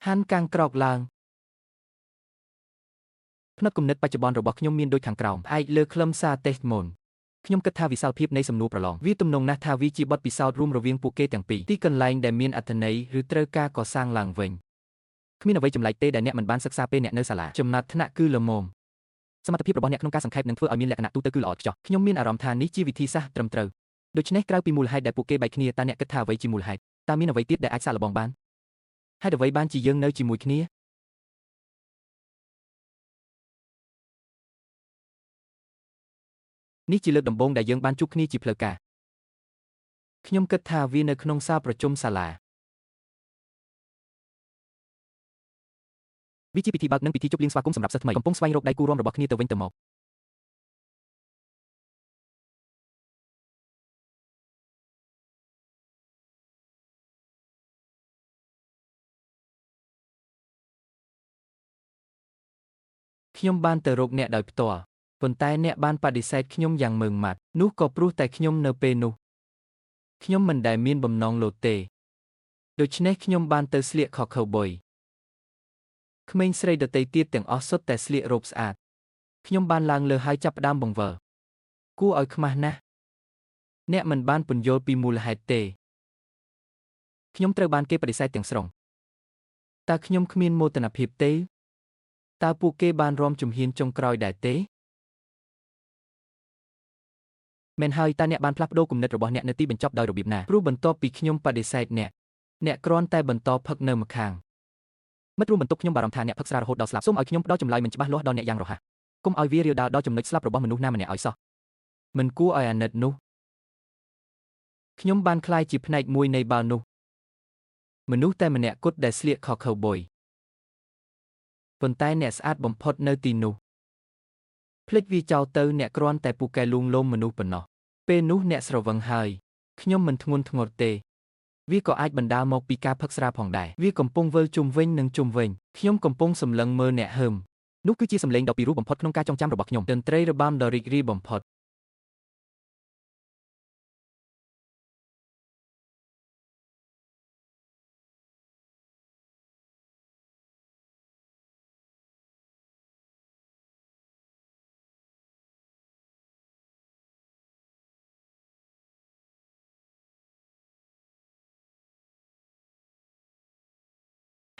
ហាន់កាំងក្រោកឡើងផ្នែកគំនិតបច្ចុប្បន្នរបស់ខ្ញុំមានដូចខាងក្រោមផ្អែកលើខ្លឹមសារតេស្តមុនខ្ញុំគិតថាវិសាលភាពនៃសំណួរប្រឡងវាទំនងណាស់ថាវាជាបទពិសោធន៍រួមរវាងពួកគេទាំងពីរទីកន្លែងដែលមានអត្ថន័យឬត្រូវការកសាងឡើងវិញគ្មានអ្វីចម្លែកទេដែលអ្នកមិនបានសិក្សាពេលអ្នកនៅសាលាចំណាត់ថ្នាក់គឺល្មមសមត្ថភាពរបស់អ្នកក្នុងការសង្ខេបនិងធ្វើឲ្យមានលក្ខណៈទូទៅគឺល្អឥតខ្ចោះខ្ញុំមានអារម្មណ៍ថានេះជាវិធីសាស្ត្រត្រឹមត្រូវដូច្នេះក្រៅពីមូលហេតុដែលពួកគេបែកគ្នាតើអ្នកគិតថាអ្វីជាមូលហេតុតើមានអ្វីទៀតដែលអាចសាកល្បងបានហេតុអ្វីបានជាយើងនៅជាមួយគ្នានេះជាលើកដំបូងដែលយើងបានជួបគ្នាជាផ្លូវការខ្ញុំគិតថាវានៅក្នុងសាលប្រជុំសាលាវាជាពិធីបើកនិងពិធីជប់លៀងស្វាគមន៍សម្រាប់សិស្សថ្មីកំពុងស្វែងរកដៃគូរួមរបស់គ្នាទៅវិញទៅមកខ្ញុំបានទៅរកអ្នកដោយផ្ទាល់ប៉ុន្តែអ្នកបានបដិសេធខ្ញុំយ៉ាងម៉ឺងម៉ាត់នោះក៏ព្រោះតែខ្ញុំនៅពេលនោះខ្ញុំមិនដែលមានបំណងលោតទេដូច្នេះខ្ញុំបានទៅស្លៀកខោខូវប៊ុយក្មេងស្រីដទៃទៀតទាំងអស់សុទ្ធតែស្លៀករ៉ូបស្អាតខ្ញុំបានឡើងលើហើយចាប់ផ្ដើមបង្វិលគួរឲ្យខ្មាស់ណាស់អ្នកមិនបានពន្យល់ពីមូលហេតុទេខ្ញុំត្រូវបានគេបដិសេធទាំងស្រុងតើខ្ញុំគ្មានមោទនភាពទេតើពួកគេបានរំជំហានចុងក្រោយដែរទេមែនហើយតើអ្នកបានផ្លាស់ប្ដូរគំនិតរបស់អ្នកនៅទីបញ្ចប់ដោយរបៀបណាព្រោះបន្ទាប់ពីខ្ញុំបដិសេធអ្នក អ្នកគ្រាន់តែបន្តផឹកនៅម្ខាងមិត្តរួមបន្ទប់ខ្ញុំបារម្ភថាអ្នកផឹកស្រារហូតដល់ស្លាប់សូមឲ្យខ្ញុំផ្ដល់ចម្លើយមិនច្បាស់លាស់ដល់អ្នកយ៉ាងរហ័សកុំឲ្យវារាលដាលដល់ចំណុចស្លាប់របស់មនុស្សណាម្នាក់ឲ្យសោះមិនគួរឲ្យអាណិតនោះខ្ញុំបានក្លាយជាផ្នែកមួយនៃបាល់នោះមនុស្សតែម្នាក់គត់ដែលស្លៀកខោខូវប៊ុយប៉ុន្តែអ្នកស្អាតបំផុតនៅទីនោះភ្លេចវាចោលទៅអ្នកគ្រាន់តែពូកែលួងលោមមនុស្សប៉ុណ្ណោះពេលនោះអ្នកស្រវឹងហើយខ្ញុំមិនធ្ងន់ធ្ងរទេវាក៏អាចបណ្ដាលមកពីការផឹកស្រាផងដែរវាកំពុងវិលជុំវិញនិងជុំវិញខ្ញុំកំពុងសម្លឹងមើលអ្នកហើមនោះគឺជាសម្លេងដ៏ពីរោះបំផុតក្នុងការចងចាំរបស់ខ្ញុំតន្ត្រីរបាំដ៏រីករាយបំផុត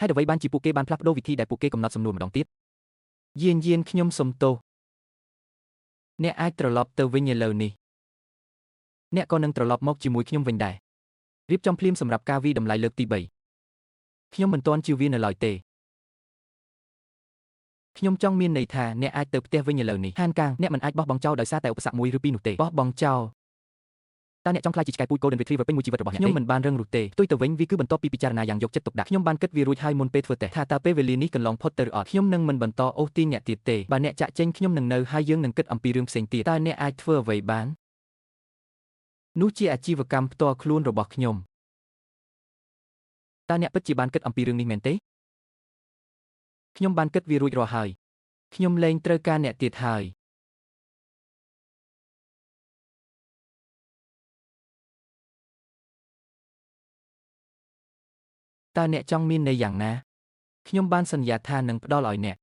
ហើយអ្វីបានជាពួកគេបានផ្លាស់ប្ដូរវិធីដែលពួកគេកំណត់សំណួរម្ដងទៀតយានខ្ញុំសុំទោសអ្នកអាចត្រឡប់ទៅវិញឥឡូវនេះអ្នកក៏នឹងត្រឡប់មកជាមួយខ្ញុំវិញដែររៀបចំភ្លាមសម្រាប់ការវិតម្លៃលើកទី3ខ្ញុំមិនទាន់ជឿវានៅឡើយទេខ្ញុំចង់មានន័យថាអ្នកអាចទៅផ្ទះវិញឥឡូវនេះហានកាងអ្នកមិនអាចបោះបង់ចោលដោយសារតែឧបសគ្គមួយឬពីរនោះទេបោះបង់ចោលតើអ្នកចង់ខ្លាចជាឆ្កែពូជ Golden Retriever ពេញមួយជីវិតរបស់អ្នកខ្ញុំមិនបានរឹងរូសទេផ្ទុយទៅវិញវាគឺបន្ទាប់ពីពិចារណាយ៉ាងយកចិត្តទុកដាក់ខ្ញុំបានគិតវារួចហើយមុនពេលធ្វើតេស្តថាតើពេលវេលានេះកន្លងផុតទៅឬអត់ខ្ញុំនឹងមិនបន្តអូសទាញអ្នកទៀតទេបើអ្នកចាក់ចេញខ្ញុំនឹងនៅហើយយើងនឹងគិតអំពីរឿងផ្សេងទៀតតើអ្នកអាចធ្វើអ្វីបាននោះជាអាជីវកម្មផ្ទាល់ខ្លួនរបស់ខ្ញុំតើអ្នកពិតជាបានគិតអំពីរឿងនេះមែនទេខ្ញុំបានគិតវារួចរាល់ហើយខ្ញុំលែងត្រូវការអ្នកទៀតហើយតើអ្នកចង់មានន័យយ៉ាងណាខ្ញុំបានសន្យាថានឹងផ្ដល់ឲ្យអ្នក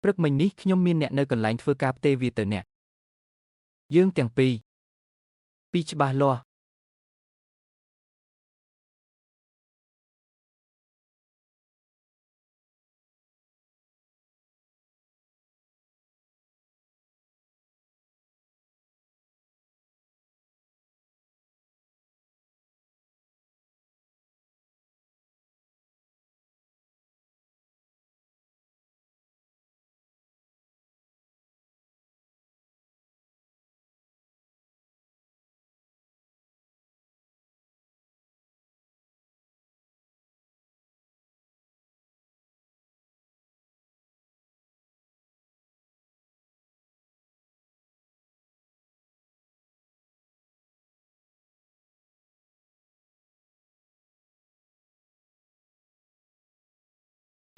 ព្រឹកមិញនេះខ្ញុំមានអ្នកនៅកន្លែងធ្វើការផ្ទេរវាទៅអ្នកយើងទាំងពីរច្បាស់លាស់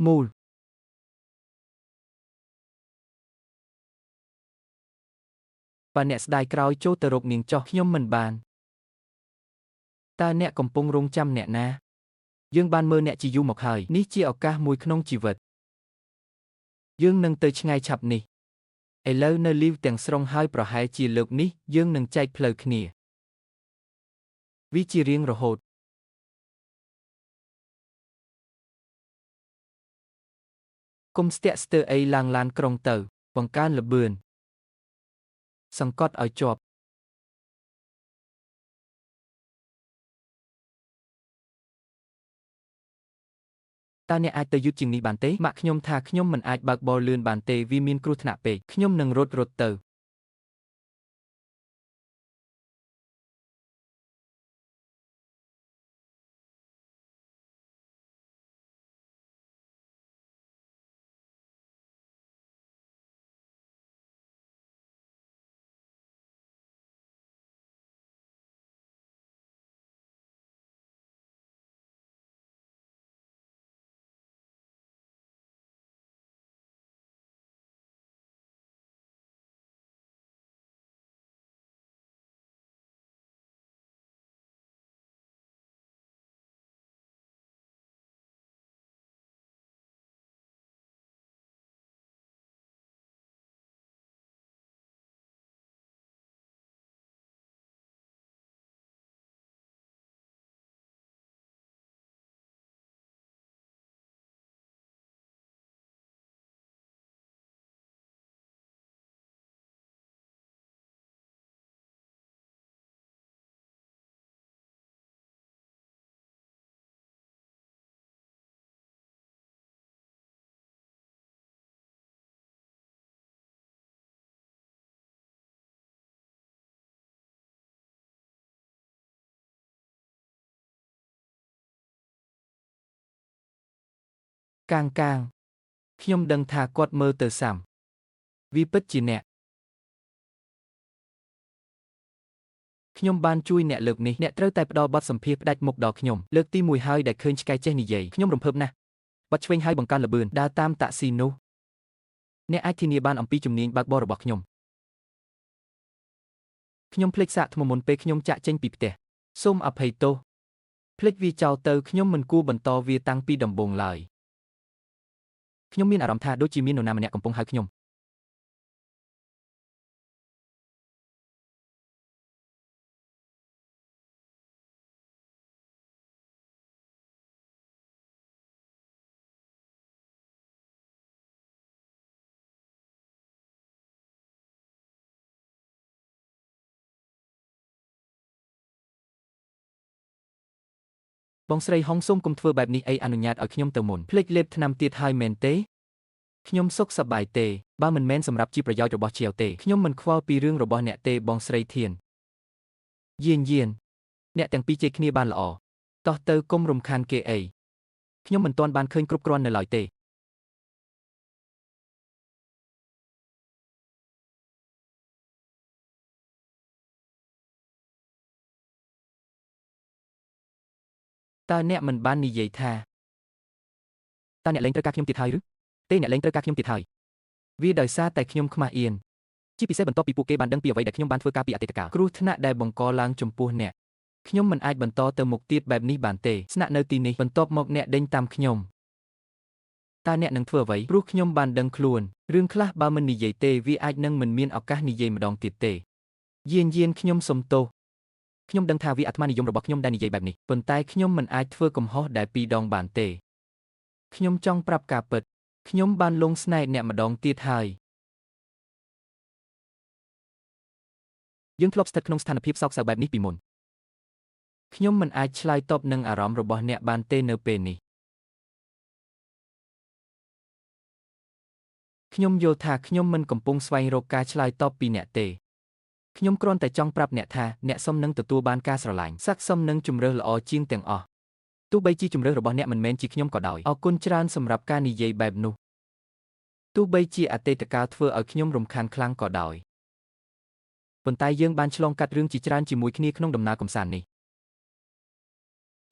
មូលបើអ្នកស្ដាយក្រោយចូលទៅរកនាងចោះខ្ញុំមិនបានតើអ្នកកំពុងរង់ចាំអ្នកណាយើងបានមើលអ្នកជាយូរមកហើយនេះជាឱកាសមួយក្នុងជីវិតយើងនឹងទៅឆ្ងាយឆាប់នេះឥឡូវនៅលីវទាំងស្រុងហើយប្រហែលជាលើកនេះយើងនឹងចែកផ្លូវគ្នាវាជារៀងរហូតគុំស្ទាក់ស្ទើរអីឡើងឡានក្រុងទៅបង្កើនល្បឿនសង្កត់ឲ្យជាប់តើអ្នកអាចទៅយឺតជាងនេះបានទេម៉ាក់ខ្ញុំថាខ្ញុំមិនអាចបើកបរលឿនបានទេវាមានគ្រោះថ្នាក់ពេកខ្ញុំនឹងរត់ទៅ កាងខ្ញុំដឹងថាគាត់មើលទៅសាំវាពិតជាអ្នកខ្ញុំបានជួយអ្នកលើកនេះអ្នកត្រូវតែផ្ដល់បទសម្ភាសន៍ផ្ដាច់មុខដល់ខ្ញុំលើកទី1ហើយដែលឃើញឆ្កែចេះនិយាយខ្ញុំរំភើបណាស់បត់ឆ្វេងហើយបង្កើនល្បឿនដើរតាមតាក់ស៊ីនោះអ្នកអាចធានាបានអំពីជំនាញបើកបររបស់ខ្ញុំភ្លេចសាកថ្មមុនពេលខ្ញុំចាក់ចេញពីផ្ទះសូមអភ័យទោសភ្លេចវាចោលទៅខ្ញុំមិនគួរបន្តវាតាំងពីដំបូងឡើយខ្ញុំមានអារម្មណ៍ថាដូចជាមាននរណាម្នាក់កំពុងហៅខ្ញុំបងស្រីហុងសូមកុំធ្វើបែបនេះអីអនុញ្ញាតឲ្យខ្ញុំទៅមុនភ្លេចលេបថ្នាំទៀតហើយមែនទេខ្ញុំសុខសប្បាយទេបើមិនមែនសម្រាប់ជាប្រយោជន៍របស់ជាវទេខ្ញុំមិនខ្វល់ពីរឿងរបស់អ្នកទេបងស្រីធានយានអ្នកទាំងពីរជេរគ្នាបានល្អតោះទៅកុំរំខានគេអីខ្ញុំមិនទាន់បានឃើញគ្រប់គ្រាន់នៅឡើយទេតើអ្នកមិនបាននិយាយថាតើអ្នកលែងត្រូវការខ្ញុំទៀតហើយឬទេអ្នកលែងត្រូវការខ្ញុំទៀតហើយវាដោយសារតែខ្ញុំខ្មាស់អៀនជាពិសេសបន្ទាប់ពីពួកគេបានដឹងពីអ្វីដែលខ្ញុំបានធ្វើការពីអតីតកាលគ្រោះថ្នាក់ដែលបង្កឡើងចំពោះអ្នកខ្ញុំមិនអាចបន្តទៅមុខទៀតបែបនេះបានទេស្នាក់នៅទីនេះបន្ទាប់មកអ្នកដេញតាមខ្ញុំតើអ្នកនឹងធ្វើអ្វីព្រោះខ្ញុំបានដឹងខ្លួនរឿងខ្លះបើមិននិយាយទេវាអាចនឹងមិនមានឱកាសនិយាយម្ដងទៀតទេយានខ្ញុំសុំទោសខ្ញុំដឹងថាវាអាត្មានិយមរបស់ខ្ញុំដែលនិយាយបែបនេះប៉ុន្តែខ្ញុំមិនអាចធ្វើកំហុសដែលពីរដងបានទេខ្ញុំចង់ប្រាប់ការពិតខ្ញុំបានលងស្នេហ៍អ្នកម្ដងទៀតហើយយើងធ្លាប់ស្ថិតក្នុងស្ថានភាពសោកសៅបែបនេះពីមុនខ្ញុំមិនអាចឆ្លើយតបនឹងអារម្មណ៍របស់អ្នកបានទេនៅពេលនេះខ្ញុំយល់ថាខ្ញុំមិនកំពុងស្វែងរកការឆ្លើយតបពីអ្នកទេខ្ញុំគ្រាន់តែចង់ប្រាប់អ្នកថាអ្នកសមនឹងទទួលបានការស្រឡាញ់ស័ក្តិសមនឹងជម្រើសល្អជាងទាំងអស់ទោះបីជាជម្រើសរបស់អ្នកមិនមែនជាខ្ញុំក៏ដោយអរគុណច្រើនសម្រាប់ការនិយាយបែបនោះទោះបីជាអតីតកាលធ្វើឲ្យខ្ញុំរំខានខ្លាំងក៏ដោយប៉ុន្តែយើងបានឆ្លងកាត់រឿងជាច្រើនជាមួយគ្នាក្នុងដំណើរកម្សាន្តនេះ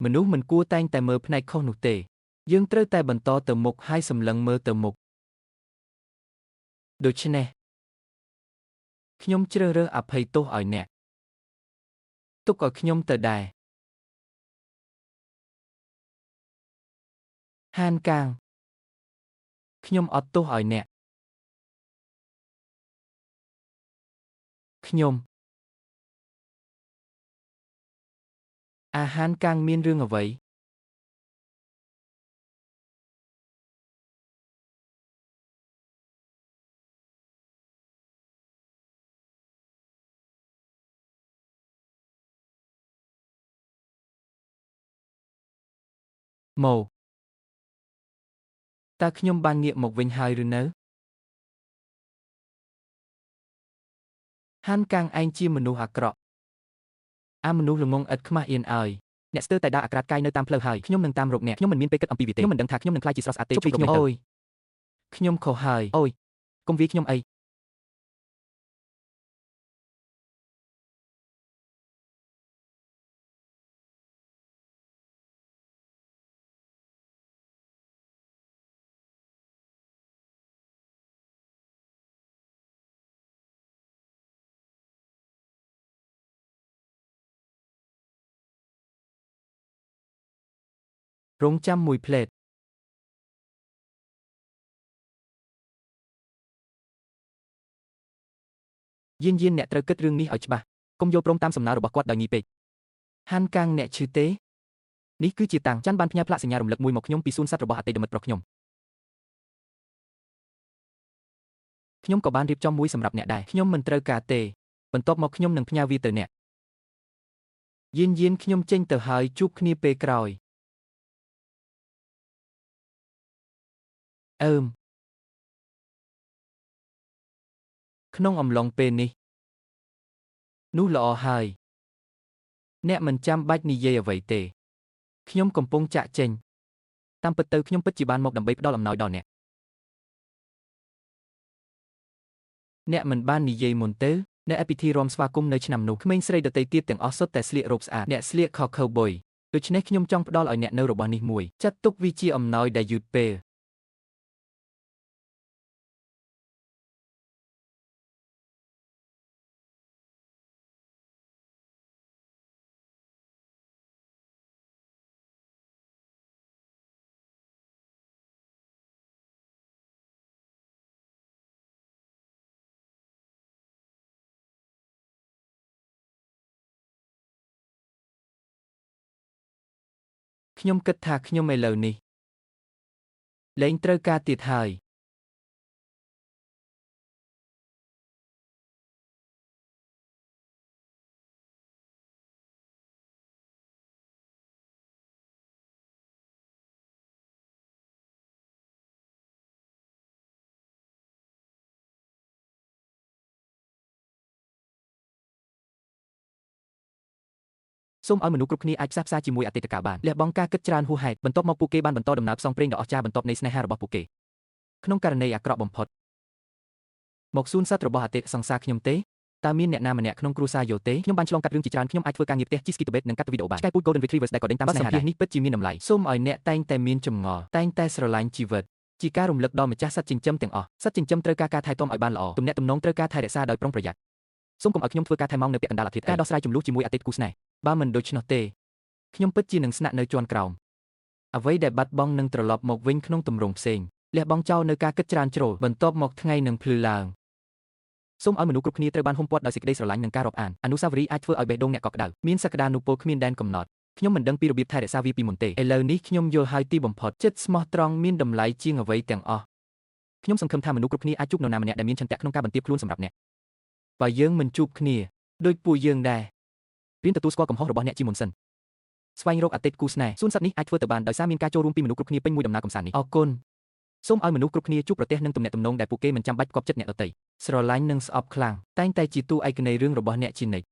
មនុស្សមិនគួរតែងតែមើលផ្នែកខុសនោះទេយើងត្រូវតែបន្តទៅមុខហើយសម្លឹងមើលទៅមុខដូច្នេះខ្ញុំជ្រើសរើសអភ័យទោសឲ្យអ្នកទុកឲ្យខ្ញុំទៅដែរហានកាងខ្ញុំអត់ទោសឲ្យអ្នកខ្ញុំអាហានកាងមានរឿងអ្វីមកតើខ្ញុំបានងាកមកវិញហើយឬនៅហានកាងឯងជាមនុស្សអាក្រក់មនុស្សល្ងងឥតខ្មាស់អៀនអើយអ្នកស្ទើរតែដើរអាក្រាតកាយនៅតាមផ្លូវហើយខ្ញុំនឹងតាមរកអ្នកខ្ញុំមិនមានពេលគិតអំពីវាទេខ្ញុំមិនដឹងថាខ្ញុំនឹងក្លាយជាស្រស់ស្អាតទេជុំពីខ្ញុំអូយខ្ញុំខុសហើយអូយកុំវាយខ្ញុំអីរងចាំមួយផ្លេតយានអ្នកត្រូវគិតរឿងនេះឲ្យច្បាស់កុំយល់ព្រមតាមសំណើរបស់គាត់ដោយងាយពេកហានកាងអ្នកឈឺទេនេះគឺជាតាំងច័ន្ទបានផ្ញើផ្លាកសញ្ញារំលឹកមួយមកខ្ញុំពីសួនសត្វរបស់អតីតមិត្តប្រុសខ្ញុំក៏បានរៀបចំមួយសម្រាប់អ្នកដែរខ្ញុំមិនត្រូវការទេបន្ទាប់មកខ្ញុំនឹងផ្ញើវាទៅអ្នកយានខ្ញុំចេញទៅហើយជួបគ្នាពេលក្រោយក្នុងអំឡុងពេលនេះនោះល្អហើយអ្នកមិនចាំបាច់និយាយអ្វីទេខ្ញុំកំពុងចាក់ចេញ តាមពិតទៅខ្ញុំពិតជាបានមកដើម្បីផ្ដល់អំណោយដល់អ្នកអ្នកមិនបាននិយាយមុនទេនៅឯពិធីរាំស្វាគមន៍នៅឆ្នាំនោះក្មេងស្រីដទៃទៀតទាំងអស់សុទ្ធតែស្លៀករ៉ូបស្អាតអ្នកស្លៀកខោខូវប៊ុយដូច្នេះខ្ញុំចង់ផ្ដល់ឲ្យអ្នកនៅរបស់នេះមួយចាត់ទុកវាជាអំណោយដែលយឺតពេលខ្ញុំគិតថាខ្ញុំឥឡូវនេះលែងត្រូវការទៀតហើយសូមឲ្យមនុស្សគ្រប់គ្នាអាចផ្សះផ្សាជាមួយអតីតកាលបានលះបង់ការគិតច្រើនហួសហេតុបន្ទាប់មកពួកគេបានបន្តដំណើរផ្សងព្រេងដ៏អស្ចារ្យបន្ទាប់នៃស្នេហារបស់ពួកគេក្នុងករណីអាក្រក់បំផុតមកសួនសត្វរបស់អតីតសង្សារខ្ញុំទេតើមានអ្នកណាម្នាក់ក្នុងគ្រួសារយោទេខ្ញុំបានឆ្លងកាត់រឿងជាច្រើនខ្ញុំអាចធ្វើការងារផ្ទះជិះស្គីតបេតនិងកាត់វីដេអូបានឆ្កែពូជ Golden Retrievers ដែលក៏ដេញតាមស្នេហានេះពិតជាមានតម្លៃសូមឲ្យអ្នកតែងតែមានចម្ងល់តែងតែស្រឡាញ់ជីវិតជាការរំលឹកដល់ម្ចាស់សត្វចិញ្ចឹមទាំងអស់សត្វចិញ្ចឹមត្រូវការការថែទាំឲ្យបានល្អទំនាក់ទំនងត្រូវការថែរក្សាដោយប្រុងប្រយ័ត្នសូមកុំឲ្យខ្ញុំធ្វើការថែម៉ោងនៅពាក់កណ្ដាលអាទិត្យការដោះស្រាយជម្លោះជាមួយអតីតគូស្នេហ៍បើមិនដូច្នោះទេខ្ញុំពិតជានឹងស្នាក់នៅជាន់ក្រោមអ្វីដែលបាត់បង់នឹងត្រឡប់មកវិញក្នុងទម្រង់ផ្សេងលះបង់ចោលនៅការគិតច្រើនជ្រុលបន្ទាប់មកថ្ងៃនឹងភ្លឺឡើងសូមឲ្យមនុស្សគ្រប់គ្នាត្រូវបានហ៊ុំព័ទ្ធដោយសេចក្តីស្រឡាញ់និងការរាប់អានអនុស្សាវរីយ៍អាចធ្វើឲ្យបេះដូងអ្នកកក់ក្ដៅមានសក្ដានុពលគ្មានដែនកំណត់ខ្ញុំមិនដឹងពីរបៀបថែរក្សាវាពីមុនទេឥឡូវនេះខ្ញុំយល់ហើយទីបំផុតចិត្តស្មោះត្រង់មានតម្លៃជាងអ្វីទាំងអស់ខ្ញុំសង្ឃឹមថាមនុស្សគ្រប់គ្នាអាចជួបនរណាម្នាក់ដែលមានឆន្ទៈក្នុងការបន្ទាបខ្លួនសម្រាប់អ្នកបើយើងមិនជួបគ្នាដូចពួកយើងដែររៀនទទួលស្គាល់កំហុសរបស់អ្នកជាមុនសិនស្វែងរកអតីតគូស្នេហ៍សួនសត្វនេះអាចធ្វើទៅបានដោយសារមានការចូលរួមពីមនុស្សគ្រប់គ្នាពេញមួយដំណើរកម្សាន្តនេះអរគុណសូមឲ្យមនុស្សគ្រប់គ្នាជួបប្រទះនឹងទំនាក់ទំនងដែលពួកគេមិនចាំបាច់ផ្គាប់ចិត្តអ្នកដទៃស្រឡាញ់និងស្អប់ខ្លាំងតែងតែជាតួឯកនៃរឿងរបស់អ្នកជានិច្ច